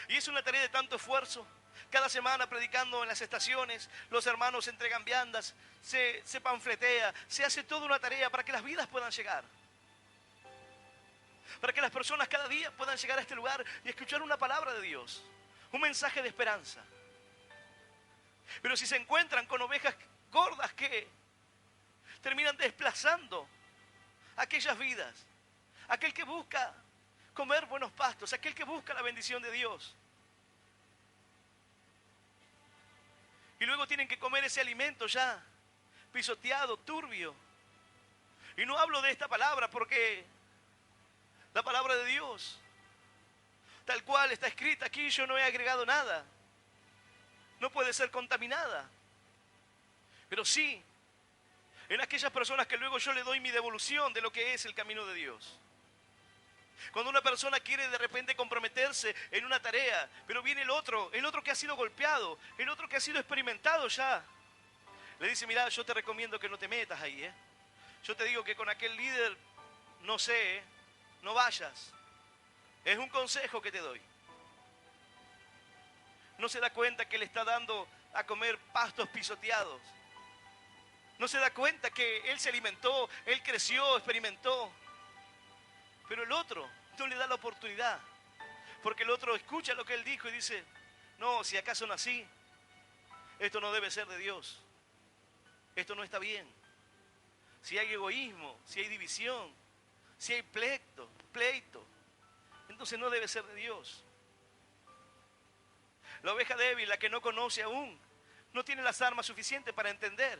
Y es una tarea de tanto esfuerzo. Cada semana predicando en las estaciones, los hermanos entregan viandas, se panfletea, se hace toda una tarea para que las vidas puedan llegar. Para que las personas cada día puedan llegar a este lugar y escuchar una palabra de Dios, un mensaje de esperanza. Pero si se encuentran con ovejas gordas que terminan desplazando aquellas vidas, aquel que busca comer buenos pastos, aquel que busca la bendición de Dios, y luego tienen que comer ese alimento ya pisoteado, turbio. Y no hablo de esta palabra porque la palabra de Dios, tal cual está escrita aquí, yo no he agregado nada. No puede ser contaminada. Pero sí, en aquellas personas que luego yo le doy mi devolución de lo que es el camino de Dios. Cuando una persona quiere de repente comprometerse en una tarea, pero viene el otro que ha sido golpeado, el otro que ha sido experimentado ya, le dice, mira, yo te recomiendo que no te metas ahí, Yo te digo que con aquel líder, no sé, no vayas. Es un consejo que te doy. No se da cuenta que le está dando a comer pastos pisoteados. No se da cuenta que él se alimentó, él creció, experimentó. Pero el otro no le da la oportunidad. Porque el otro escucha lo que él dijo y dice, no, si acaso no así, esto no debe ser de Dios. Esto no está bien. Si hay egoísmo, si hay división, si hay pleito, entonces no debe ser de Dios. La oveja débil, la que no conoce aún, no tiene las armas suficientes para entender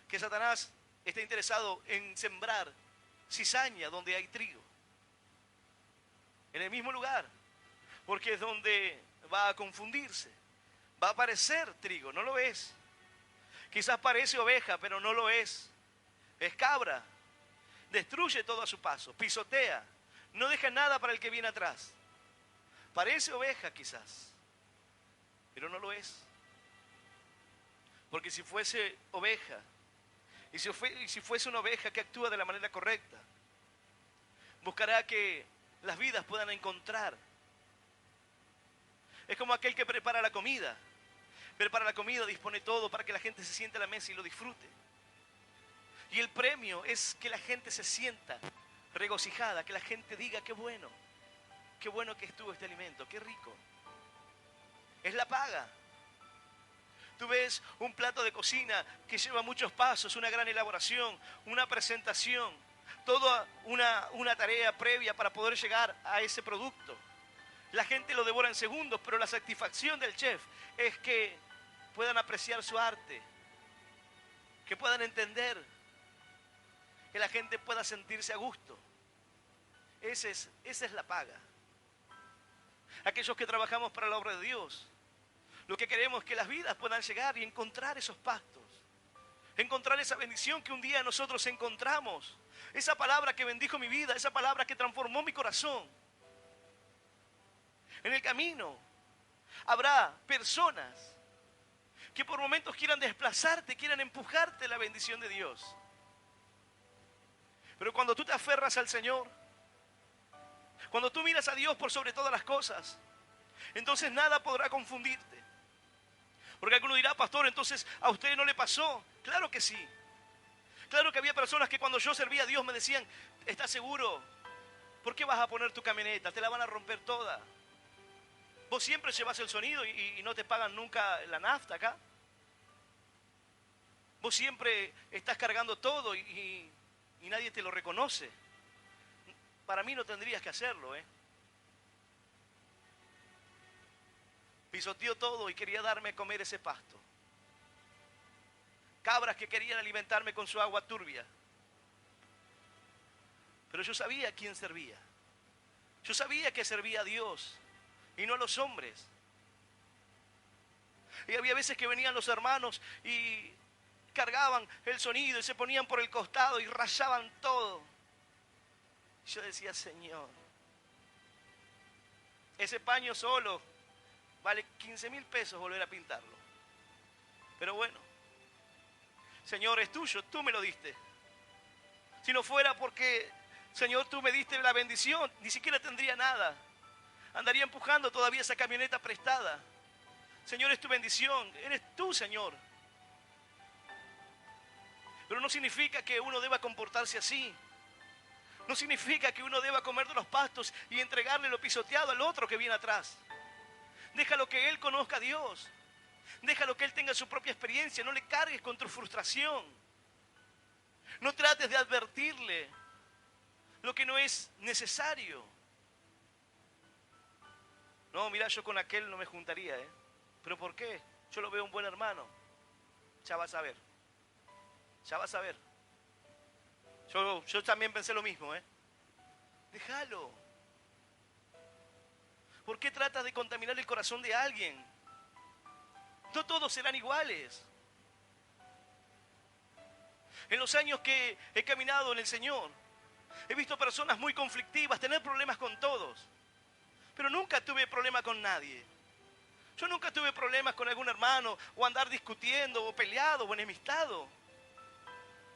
que Satanás está interesado en sembrar cizaña donde hay trigo. En el mismo lugar, porque es donde va a confundirse. Va a aparecer trigo, no lo es. Quizás parece oveja, pero no lo es. Es cabra. Destruye todo a su paso, pisotea. No deja nada para el que viene atrás. Parece oveja quizás, pero no lo es. Porque si fuese oveja, y si fuese una oveja que actúa de la manera correcta, buscará que las vidas puedan encontrar. Es como aquel que prepara la comida. Prepara la comida, dispone todo para que la gente se siente a la mesa y lo disfrute. Y el premio es que la gente se sienta regocijada, que la gente diga qué bueno que estuvo este alimento, qué rico. Es la paga. Tú ves un plato de cocina que lleva muchos pasos, una gran elaboración, una presentación, toda una tarea previa para poder llegar a ese producto. La gente lo devora en segundos, pero la satisfacción del chef es que puedan apreciar su arte, que puedan entender, que la gente pueda sentirse a gusto. Esa es la paga. Aquellos que trabajamos para la obra de Dios, lo que queremos es que las vidas puedan llegar y encontrar esos pastos, encontrar esa bendición que un día nosotros encontramos, esa palabra que bendijo mi vida, esa palabra que transformó mi corazón. En el camino habrá personas que por momentos quieran desplazarte, quieran empujarte la bendición de Dios. Pero cuando tú te aferras al Señor, cuando tú miras a Dios por sobre todas las cosas, entonces nada podrá confundirte. Porque alguno dirá, pastor, entonces a usted no le pasó. Claro que sí. Claro que había personas que cuando yo servía a Dios me decían, ¿estás seguro? ¿Por qué vas a poner tu camioneta? Te la van a romper toda. Vos siempre llevas el sonido y no te pagan nunca la nafta acá. Vos siempre estás cargando todo y nadie te lo reconoce. Para mí no tendrías que hacerlo, ¿eh? Pisoteó todo y quería darme a comer ese pasto. Cabras que querían alimentarme con su agua turbia. Pero yo sabía a quién servía. Yo sabía que servía a Dios y no a los hombres. Y había veces que venían los hermanos y cargaban el sonido y se ponían por el costado y rayaban todo. Yo decía, Señor, ese paño solo vale 15.000 pesos volver a pintarlo. Pero bueno, Señor, es tuyo, tú me lo diste. Si no fuera porque, Señor, tú me diste la bendición, ni siquiera tendría nada. Andaría empujando todavía esa camioneta prestada. Señor, es tu bendición, eres tú, Señor. Pero no significa que uno deba comportarse así. No significa que uno deba comer de los pastos y entregarle lo pisoteado al otro que viene atrás. Déjalo que él conozca a Dios. Déjalo que él tenga su propia experiencia. No le cargues con tu frustración. No trates de advertirle lo que no es necesario. No, mira, yo con aquel no me juntaría, ¿eh? ¿Pero por qué? Yo lo veo un buen hermano. Ya vas a ver. Ya vas a ver. Yo también pensé lo mismo, ¿eh? Déjalo. ¿Por qué tratas de contaminar el corazón de alguien? No todos serán iguales. En los años que he caminado en el Señor, he visto personas muy conflictivas, tener problemas con todos. Pero nunca tuve problema con nadie. Yo nunca tuve problemas con algún hermano, o andar discutiendo, o peleado, o enemistado.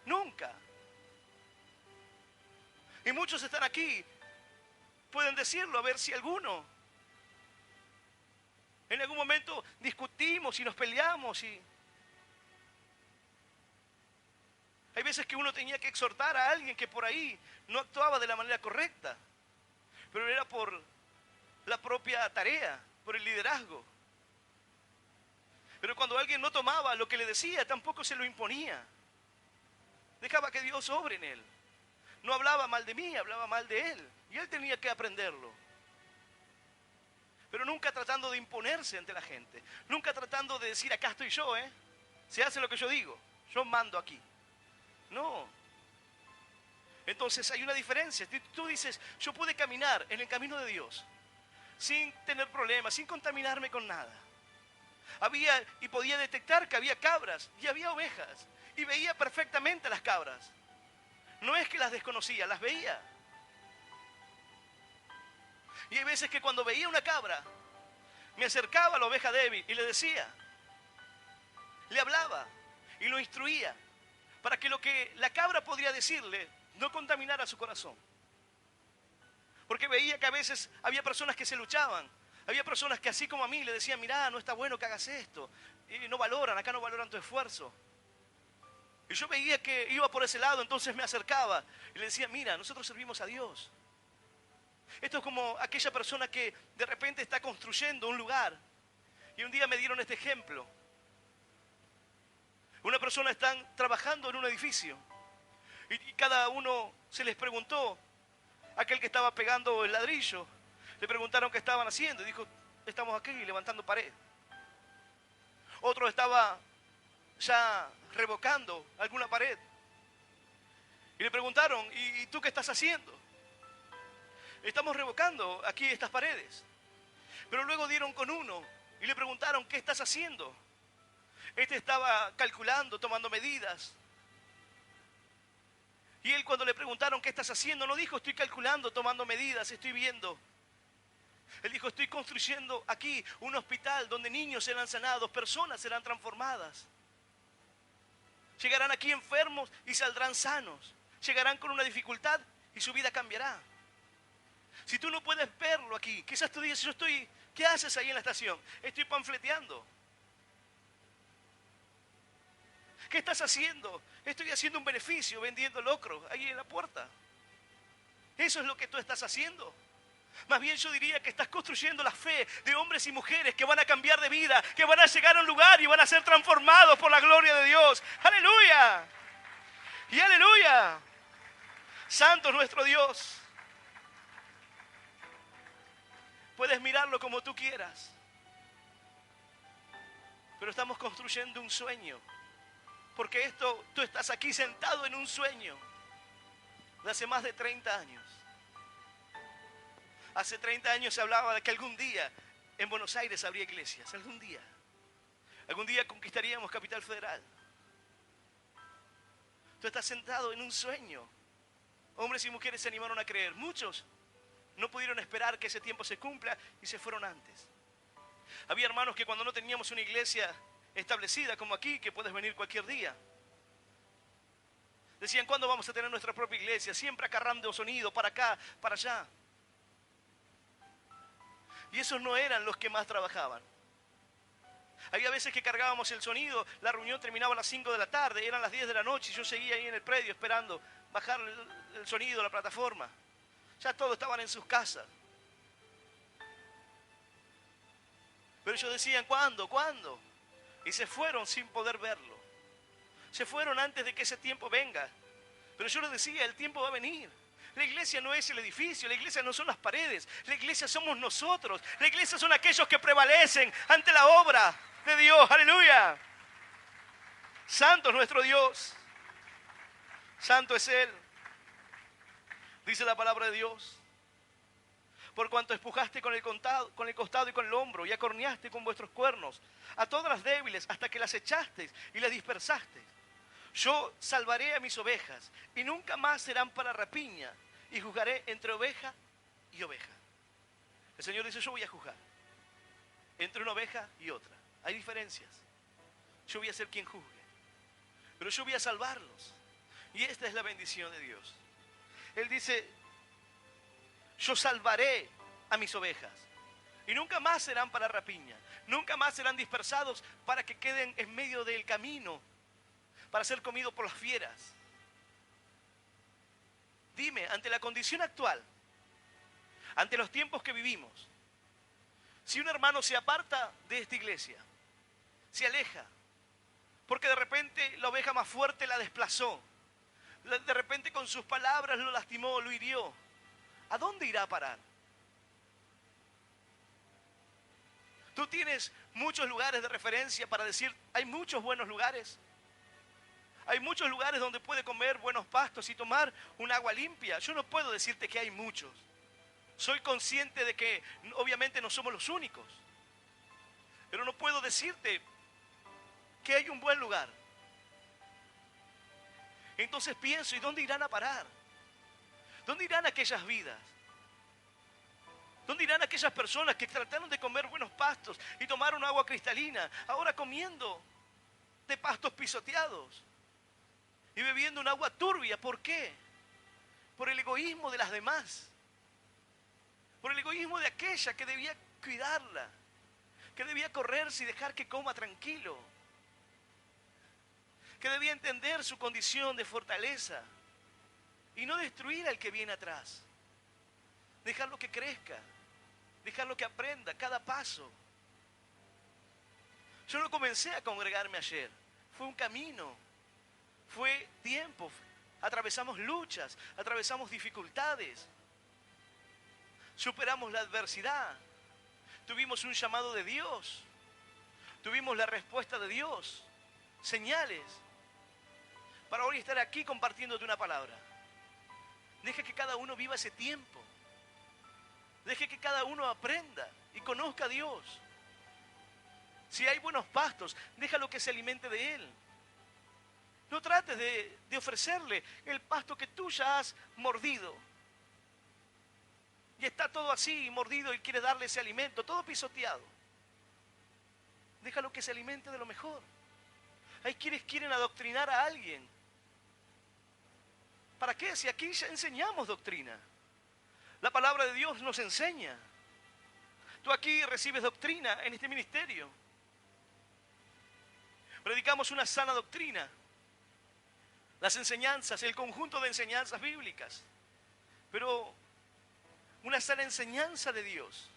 Nunca. Y muchos están aquí, pueden decirlo, a ver si alguno. En algún momento discutimos y nos peleamos y hay veces que uno tenía que exhortar a alguien que por ahí no actuaba de la manera correcta, pero era por la propia tarea, por el liderazgo. Pero cuando alguien no tomaba lo que le decía, tampoco se lo imponía. Dejaba que Dios obre en él. No hablaba mal de mí, hablaba mal de él. Y él tenía que aprenderlo. Pero nunca tratando de imponerse ante la gente. Nunca tratando de decir, acá estoy yo, ¿eh? Se hace lo que yo digo. Yo mando aquí. No. Entonces hay una diferencia. Tú dices, yo pude caminar en el camino de Dios sin tener problemas, sin contaminarme con nada. Había y podía detectar que había cabras y había ovejas. Y veía perfectamente las cabras. No es que las desconocía, las veía. Y hay veces que cuando veía una cabra, me acercaba a la oveja débil y le decía, le hablaba y lo instruía para que lo que la cabra podría decirle no contaminara su corazón. Porque veía que a veces había personas que se luchaban, había personas que así como a mí le decían, mirá, no está bueno que hagas esto, y no valoran, acá no valoran tu esfuerzo. Y yo veía que iba por ese lado, entonces me acercaba y le decía, mira, nosotros servimos a Dios. Esto es como aquella persona que de repente está construyendo un lugar. Y un día me dieron este ejemplo. Una persona está trabajando en un edificio. Y cada uno se les preguntó, aquel que estaba pegando el ladrillo, le preguntaron qué estaban haciendo. Y dijo, estamos aquí levantando pared. Otro estaba ya revocando alguna pared. Y le preguntaron, ¿y tú qué estás haciendo? Estamos revocando aquí estas paredes. Pero luego dieron con uno y le preguntaron, ¿qué estás haciendo? Este estaba calculando, tomando medidas. Y él cuando le preguntaron, ¿qué estás haciendo? No dijo, estoy calculando, tomando medidas, estoy viendo. Él dijo, estoy construyendo aquí un hospital donde niños serán sanados, personas serán transformadas. Llegarán aquí enfermos y saldrán sanos. Llegarán con una dificultad y su vida cambiará. Si tú no puedes verlo aquí, quizás tú digas, ¿qué haces ahí en la estación? Estoy panfleteando. ¿Qué estás haciendo? Estoy haciendo un beneficio vendiendo locro ahí en la puerta. Eso es lo que tú estás haciendo. Más bien yo diría que estás construyendo la fe de hombres y mujeres que van a cambiar de vida, que van a llegar a un lugar y van a ser transformados por la gloria de Dios. ¡Aleluya! ¡Y aleluya! Santo es nuestro Dios. Puedes mirarlo como tú quieras, pero estamos construyendo un sueño. Porque tú estás aquí sentado en un sueño de hace más de 30 años. Hace 30 años se hablaba de que algún día en Buenos Aires habría iglesias. Algún día conquistaríamos Capital Federal. Tú estás sentado en un sueño. Hombres y mujeres se animaron a creer. Muchos no pudieron esperar que ese tiempo se cumpla y se fueron antes. Había hermanos que cuando no teníamos una iglesia establecida como aquí, que puedes venir cualquier día, decían, ¿cuándo vamos a tener nuestra propia iglesia? Siempre acarrando sonido para acá, para allá. Y esos no eran los que más trabajaban. Había veces que cargábamos el sonido, la reunión terminaba a las 5 de la tarde, eran las 10 de la noche y yo seguía ahí en el predio esperando bajar el sonido a la plataforma. Ya todos estaban en sus casas. Pero ellos decían, ¿cuándo? ¿Cuándo? Y se fueron sin poder verlo. Se fueron antes de que ese tiempo venga. Pero yo les decía, el tiempo va a venir. La iglesia no es el edificio, la iglesia no son las paredes, la iglesia somos nosotros. La iglesia son aquellos que prevalecen ante la obra de Dios. ¡Aleluya! Santo es nuestro Dios. Santo es Él. Dice la palabra de Dios. Por cuanto espujaste con el costado y con el hombro y acorneaste con vuestros cuernos a todas las débiles hasta que las echasteis y las dispersasteis. Yo salvaré a mis ovejas y nunca más serán para rapiña y juzgaré entre oveja y oveja. El Señor dice, yo voy a juzgar entre una oveja y otra. Hay diferencias. Yo voy a ser quien juzgue, pero yo voy a salvarlos. Y esta es la bendición de Dios. Él dice, yo salvaré a mis ovejas y nunca más serán para rapiña, nunca más serán dispersados para que queden en medio del camino, para ser comidos por las fieras. Dime, ante la condición actual, ante los tiempos que vivimos, si un hermano se aparta de esta iglesia, se aleja, porque de repente la oveja más fuerte la desplazó, de repente con sus palabras lo lastimó, lo hirió, ¿a dónde irá a parar? Tú tienes muchos lugares de referencia para decir, hay muchos buenos lugares. Hay muchos lugares donde puede comer buenos pastos y tomar un agua limpia. Yo no puedo decirte que hay muchos. Soy consciente de que obviamente no somos los únicos. Pero no puedo decirte que hay un buen lugar. Entonces pienso, ¿y dónde irán a parar? ¿Dónde irán aquellas vidas? ¿Dónde irán aquellas personas que trataron de comer buenos pastos y tomaron agua cristalina, ahora comiendo de pastos pisoteados y bebiendo un agua turbia? ¿Por qué? Por el egoísmo de las demás. Por el egoísmo de aquella que debía cuidarla, que debía correrse y dejar que coma tranquilo, que debía entender su condición de fortaleza y no destruir al que viene atrás. Dejarlo que crezca, dejarlo que aprenda cada paso. Yo no comencé a congregarme ayer, fue un camino, fue tiempo, atravesamos luchas, atravesamos dificultades, superamos la adversidad, tuvimos un llamado de Dios, tuvimos la respuesta de Dios, señales, para hoy estar aquí compartiéndote una palabra. Deja que cada uno viva ese tiempo. Deje que cada uno aprenda y conozca a Dios. Si hay buenos pastos, déjalo que se alimente de Él. No trates de ofrecerle el pasto que tú ya has mordido. Y está todo así, mordido, y quiere darle ese alimento, todo pisoteado. Déjalo que se alimente de lo mejor. Hay quienes quieren adoctrinar a alguien. ¿Para qué? Si aquí ya enseñamos doctrina. La palabra de Dios nos enseña. Tú aquí recibes doctrina en este ministerio. Predicamos una sana doctrina. Las enseñanzas, el conjunto de enseñanzas bíblicas. Pero una sana enseñanza de Dios.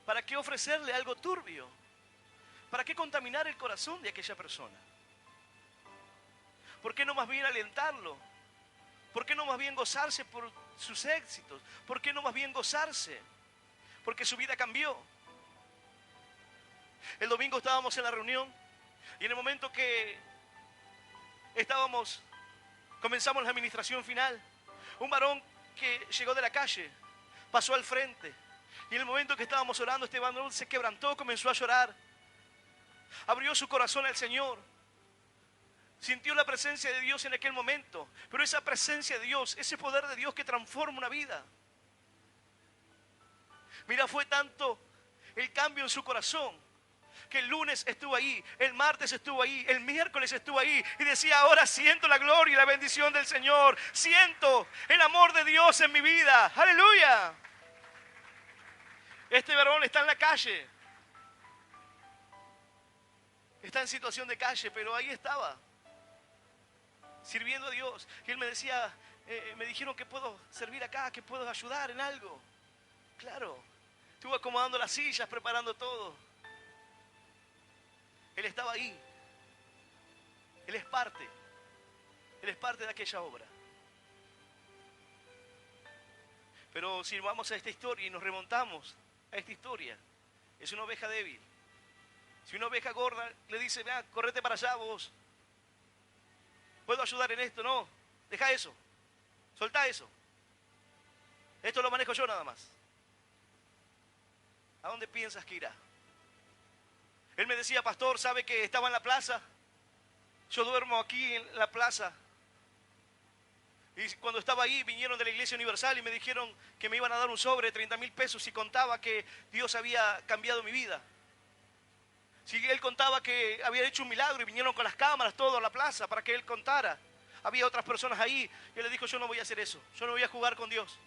¿Para qué ofrecerle algo turbio? ¿Para qué contaminar el corazón de aquella persona? ¿Por qué no más bien alentarlo? ¿Por qué no más bien gozarse por sus éxitos? ¿Por qué no más bien gozarse? Porque su vida cambió. El domingo estábamos en la reunión y en el momento que comenzamos la administración final, un varón que llegó de la calle pasó al frente y en el momento que estábamos orando, este varón se quebrantó, comenzó a llorar, abrió su corazón al Señor. Sintió la presencia de Dios en aquel momento, pero esa presencia de Dios, ese poder de Dios que transforma una vida. Mira, fue tanto el cambio en su corazón, que el lunes estuvo ahí, el martes estuvo ahí, el miércoles estuvo ahí, y decía, ahora siento la gloria y la bendición del Señor, siento el amor de Dios en mi vida, aleluya. Este varón está en la calle, está en situación de calle, pero ahí estaba, sirviendo a Dios. Y él me decía, me dijeron que puedo servir acá, que puedo ayudar en algo. Claro, estuve acomodando las sillas, preparando todo. Él estaba ahí. Él es parte de aquella obra. Pero si vamos a esta historia y nos remontamos a esta historia, es una oveja débil. Si una oveja gorda le dice, vea, correte para allá vos, ¿puedo ayudar en esto? No, deja eso, soltá eso. Esto lo manejo yo nada más. ¿A dónde piensas que irá? Él me decía, pastor, ¿sabe que estaba en la plaza? Yo duermo aquí en la plaza. Y cuando estaba ahí, vinieron de la Iglesia Universal y me dijeron que me iban a dar un sobre de 30,000 pesos si contaba que Dios había cambiado mi vida. Si él contaba que había hecho un milagro y vinieron con las cámaras, todo a la plaza para que él contara. Había otras personas ahí y él le dijo, yo no voy a hacer eso, yo no voy a jugar con Dios.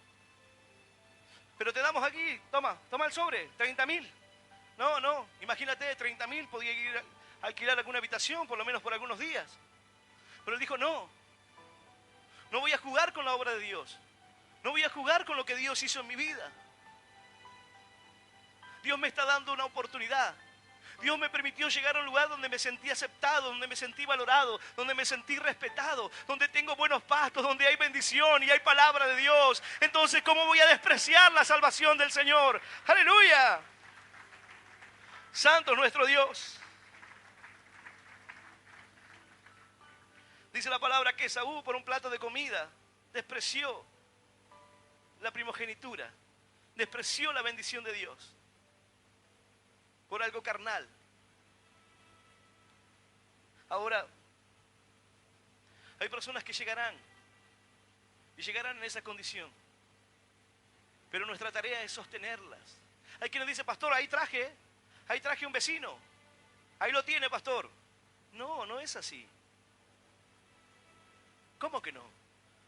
Pero te damos aquí, toma el sobre, 30,000. No, imagínate, 30,000, podía ir a alquilar alguna habitación, por lo menos por algunos días. Pero él dijo, no voy a jugar con la obra de Dios. No voy a jugar con lo que Dios hizo en mi vida. Dios me está dando una oportunidad. Dios me permitió llegar a un lugar donde me sentí aceptado, donde me sentí valorado, donde me sentí respetado, donde tengo buenos pastos, donde hay bendición y hay palabra de Dios. Entonces, ¿cómo voy a despreciar la salvación del Señor? ¡Aleluya! Santo es nuestro Dios. Dice la palabra que Esaú, por un plato de comida, despreció la primogenitura, despreció la bendición de Dios por algo carnal. Ahora, hay personas que llegarán en esa condición, pero nuestra tarea es sostenerlas. Hay quien dice, pastor, ahí traje un vecino, ahí lo tiene, pastor. No es así. ¿Cómo que no?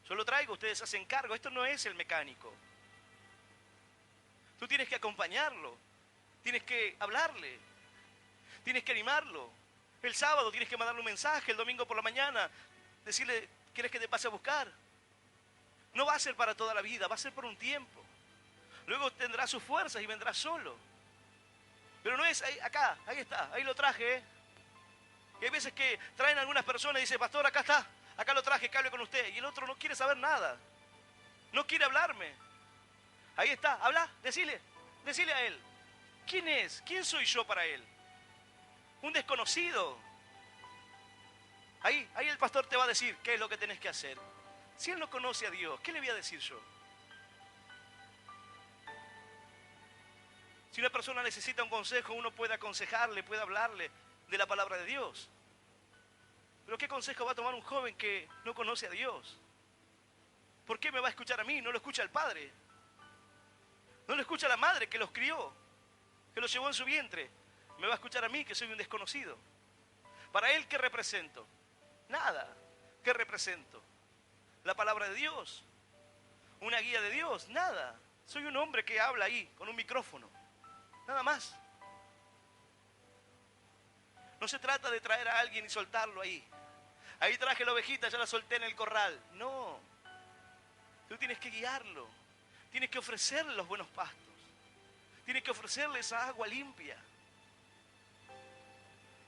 Yo lo traigo, ustedes hacen cargo, esto no es el mecánico. Tú tienes que acompañarlo, tienes que hablarle, tienes que animarlo. El sábado tienes que mandarle un mensaje, el domingo por la mañana, decirle, ¿quieres que te pase a buscar? No va a ser para toda la vida, va a ser por un tiempo. Luego tendrá sus fuerzas y vendrá solo. Pero no es ahí, acá, ahí está, ahí lo traje. Y hay veces que traen algunas personas y dicen, pastor, acá está. Acá lo traje, que hable con usted. Y el otro no quiere saber nada. No quiere hablarme. Ahí está, habla, decile a él. ¿Quién es? ¿Quién soy yo para él? Un desconocido. Ahí el pastor te va a decir qué es lo que tenés que hacer. Si él no conoce a Dios, ¿qué le voy a decir yo? Si una persona necesita un consejo, uno puede aconsejarle, puede hablarle de la palabra de Dios. Pero ¿qué consejo va a tomar un joven que no conoce a Dios? ¿Por qué me va a escuchar a mí? No lo escucha el padre. No lo escucha la madre que los crió, que los llevó en su vientre. Me va a escuchar a mí, que soy un desconocido. Para él, ¿qué represento? Nada. ¿Qué represento? La palabra de Dios. Una guía de Dios. Nada. Soy un hombre que habla ahí, con un micrófono. Nada más. No se trata de traer a alguien y soltarlo ahí. Ahí traje la ovejita, ya la solté en el corral. No. Tú tienes que guiarlo. Tienes que ofrecerle los buenos pastos. Tienes que ofrecerle esa agua limpia.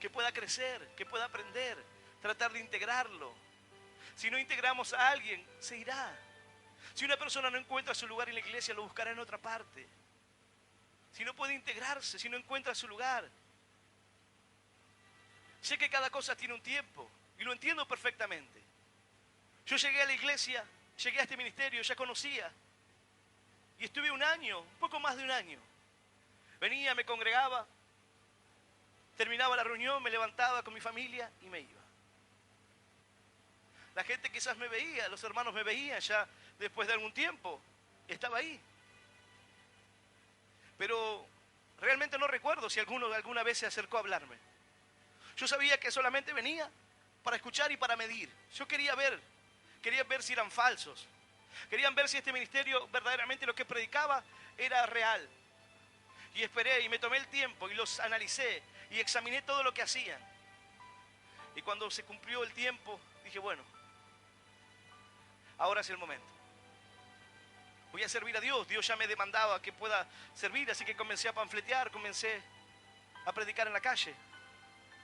Que pueda crecer, que pueda aprender. Tratar de integrarlo. Si no integramos a alguien, se irá. Si una persona no encuentra su lugar en la iglesia, lo buscará en otra parte. Si no puede integrarse, si no encuentra su lugar. Sé que cada cosa tiene un tiempo y lo entiendo perfectamente. Yo llegué a la iglesia, llegué a este ministerio, ya conocía. Y estuve un año, un poco más de un año. Venía, me congregaba, terminaba la reunión, me levantaba con mi familia y me iba. La gente quizás me veía, los hermanos me veían ya después de algún tiempo. Estaba ahí. Pero realmente no recuerdo si alguno alguna vez se acercó a hablarme. Yo sabía que solamente venía para escuchar y para medir. Yo quería ver si eran falsos. Querían ver si este ministerio verdaderamente lo que predicaba era real. Y esperé y me tomé el tiempo y los analicé y examiné todo lo que hacían. Y cuando se cumplió el tiempo, dije, bueno, ahora es el momento. Voy a servir a Dios. Dios ya me demandaba que pueda servir, así que comencé a panfletear, comencé a predicar en la calle,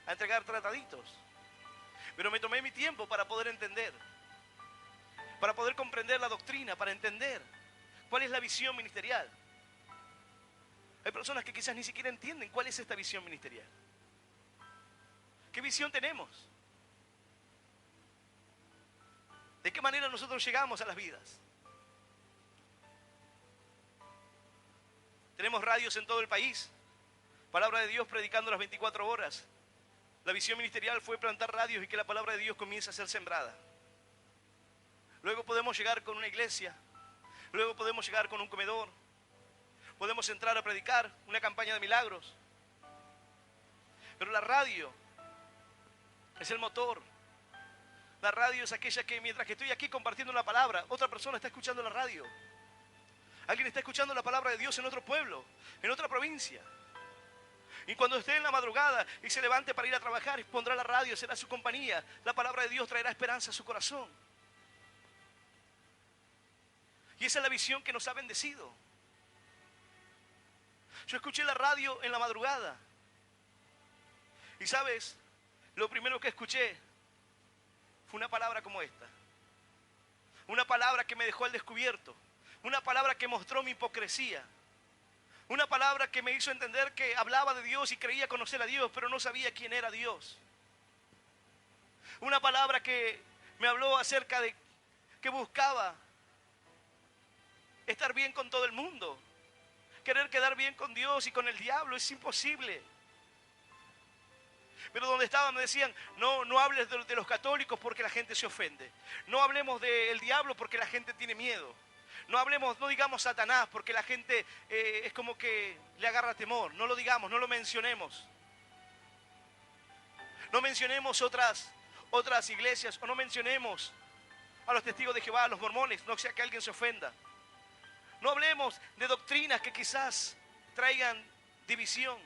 a entregar trataditos. Pero me tomé mi tiempo para poder entender, para poder comprender la doctrina, para entender cuál es la visión ministerial. Hay personas que quizás ni siquiera entienden cuál es esta visión ministerial. ¿Qué visión tenemos? ¿De qué manera nosotros llegamos a las vidas? Tenemos radios en todo el país, palabra de Dios predicando las 24 horas. La visión ministerial fue plantar radios y que la palabra de Dios comience a ser sembrada. Luego podemos llegar con una iglesia, luego podemos llegar con un comedor, podemos entrar a predicar una campaña de milagros. Pero la radio es el motor. La radio es aquella que mientras que estoy aquí compartiendo la palabra, otra persona está escuchando la radio. Alguien está escuchando la palabra de Dios en otro pueblo, en otra provincia. Y cuando esté en la madrugada y se levante para ir a trabajar, pondrá la radio, será su compañía. La palabra de Dios traerá esperanza a su corazón. Y esa es la visión que nos ha bendecido. Yo escuché la radio en la madrugada. Y sabes, lo primero que escuché fue una palabra como esta. Una palabra que me dejó al descubierto. Una palabra que mostró mi hipocresía. Una palabra que me hizo entender que hablaba de Dios y creía conocer a Dios, pero no sabía quién era Dios. Una palabra que me habló acerca de que buscaba estar bien con todo el mundo. Querer quedar bien con Dios y con el diablo es imposible. Pero donde estaban me decían, no hables de los católicos porque la gente se ofende. No hablemos del diablo porque la gente tiene miedo. No digamos Satanás porque la gente es como que le agarra temor. No lo digamos, no lo mencionemos. No mencionemos otras iglesias o no mencionemos a los testigos de Jehová, a los mormones, no sea que alguien se ofenda. No hablemos de doctrinas que quizás traigan división.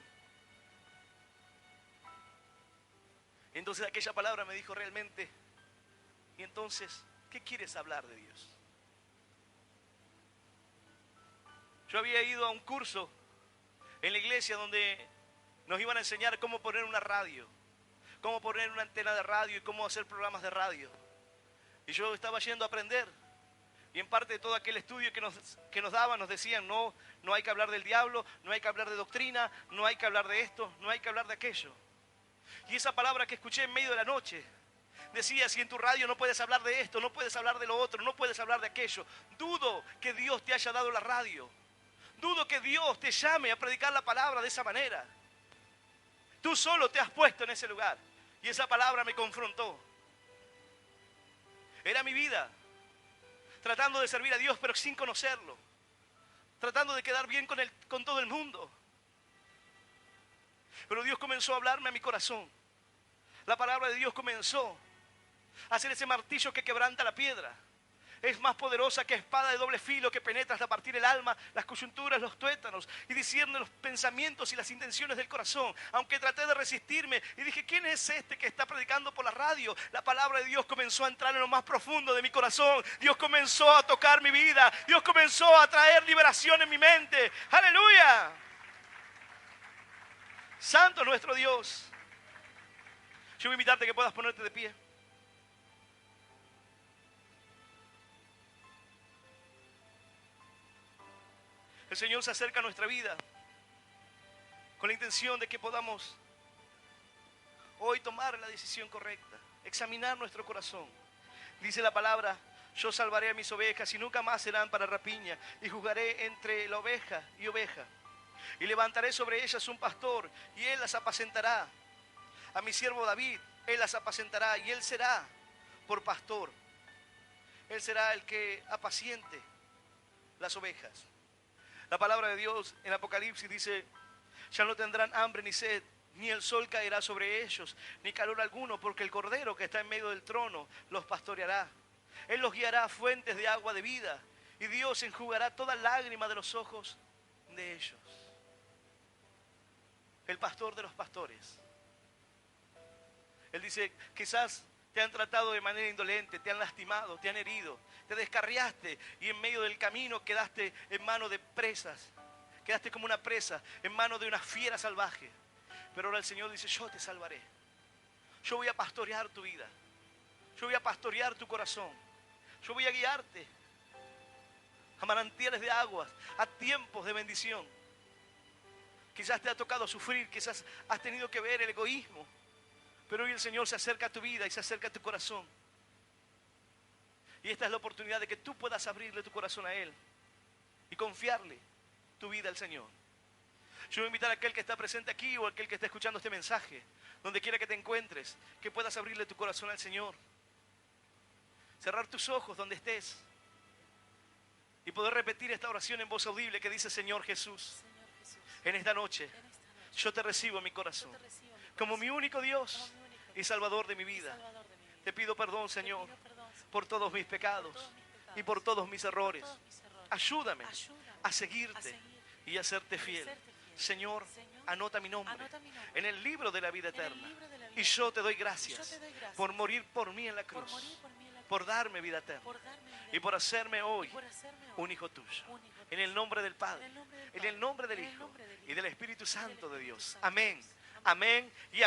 Entonces aquella palabra me dijo realmente, y entonces, ¿qué quieres hablar de Dios? Yo había ido a un curso en la iglesia donde nos iban a enseñar cómo poner una radio, cómo poner una antena de radio y cómo hacer programas de radio. Y yo estaba yendo a aprender. Y en parte de todo aquel estudio que nos daban nos decían, no hay que hablar del diablo, no hay que hablar de doctrina, no hay que hablar de esto, no hay que hablar de aquello. Y esa palabra que escuché en medio de la noche decía, si en tu radio no puedes hablar de esto, no puedes hablar de lo otro, no puedes hablar de aquello, dudo que Dios te haya dado la radio. Dudo que Dios te llame a predicar la palabra de esa manera. Tú solo te has puesto en ese lugar. Y esa palabra me confrontó. Era mi vida. Tratando de servir a Dios, pero sin conocerlo. Tratando de quedar bien con todo el mundo. Pero Dios comenzó a hablarme a mi corazón. La palabra de Dios comenzó a hacer ese martillo que quebranta la piedra. Es más poderosa que espada de doble filo que penetra hasta partir el alma, las coyunturas, los tuétanos y discierne los pensamientos y las intenciones del corazón. Aunque traté de resistirme y dije, ¿quién es este que está predicando por la radio? La palabra de Dios comenzó a entrar en lo más profundo de mi corazón. Dios comenzó a tocar mi vida. Dios comenzó a traer liberación en mi mente. ¡Aleluya! Santo es nuestro Dios. Yo voy a invitarte a que puedas ponerte de pie. El Señor se acerca a nuestra vida con la intención de que podamos hoy tomar la decisión correcta, examinar nuestro corazón. Dice la palabra, yo salvaré a mis ovejas y nunca más serán para rapiña, y juzgaré entre la oveja y oveja. Y levantaré sobre ellas un pastor, y él las apacentará. A mi siervo David, él las apacentará, y él será por pastor. Él será el que apaciente las ovejas. La palabra de Dios en Apocalipsis dice, ya no tendrán hambre ni sed, ni el sol caerá sobre ellos, ni calor alguno, porque el Cordero que está en medio del trono los pastoreará. Él los guiará a fuentes de agua de vida, y Dios enjugará toda lágrima de los ojos de ellos. El pastor de los pastores. Él dice, quizás te han tratado de manera indolente, te han lastimado, te han herido, te descarriaste y en medio del camino quedaste en manos de presas. Quedaste como una presa en manos de una fiera salvaje. Pero ahora el Señor dice, yo te salvaré. Yo voy a pastorear tu vida. Yo voy a pastorear tu corazón. Yo voy a guiarte a manantiales de aguas, a tiempos de bendición. Quizás te ha tocado sufrir, quizás has tenido que ver el egoísmo. Pero hoy el Señor se acerca a tu vida y se acerca a tu corazón. Y esta es la oportunidad de que tú puedas abrirle tu corazón a Él y confiarle tu vida al Señor. Yo voy a invitar a aquel que está presente aquí o a aquel que está escuchando este mensaje, donde quiera que te encuentres, que puedas abrirle tu corazón al Señor. Cerrar tus ojos donde estés y poder repetir esta oración en voz audible que dice, Señor Jesús, en esta noche yo te recibo en mi corazón como mi único Dios y Salvador de mi vida. Te pido perdón, Señor, por todos mis pecados y por todos mis errores. Ayúdame a seguirte y a serte fiel. Señor, anota mi nombre en el libro de la vida eterna. Y yo te doy gracias por morir por mí en la cruz, por darme vida eterna y por hacerme hoy un hijo tuyo. En el nombre del Padre, en el nombre del Hijo y del Espíritu Santo de Dios. Amén. Amén y amén.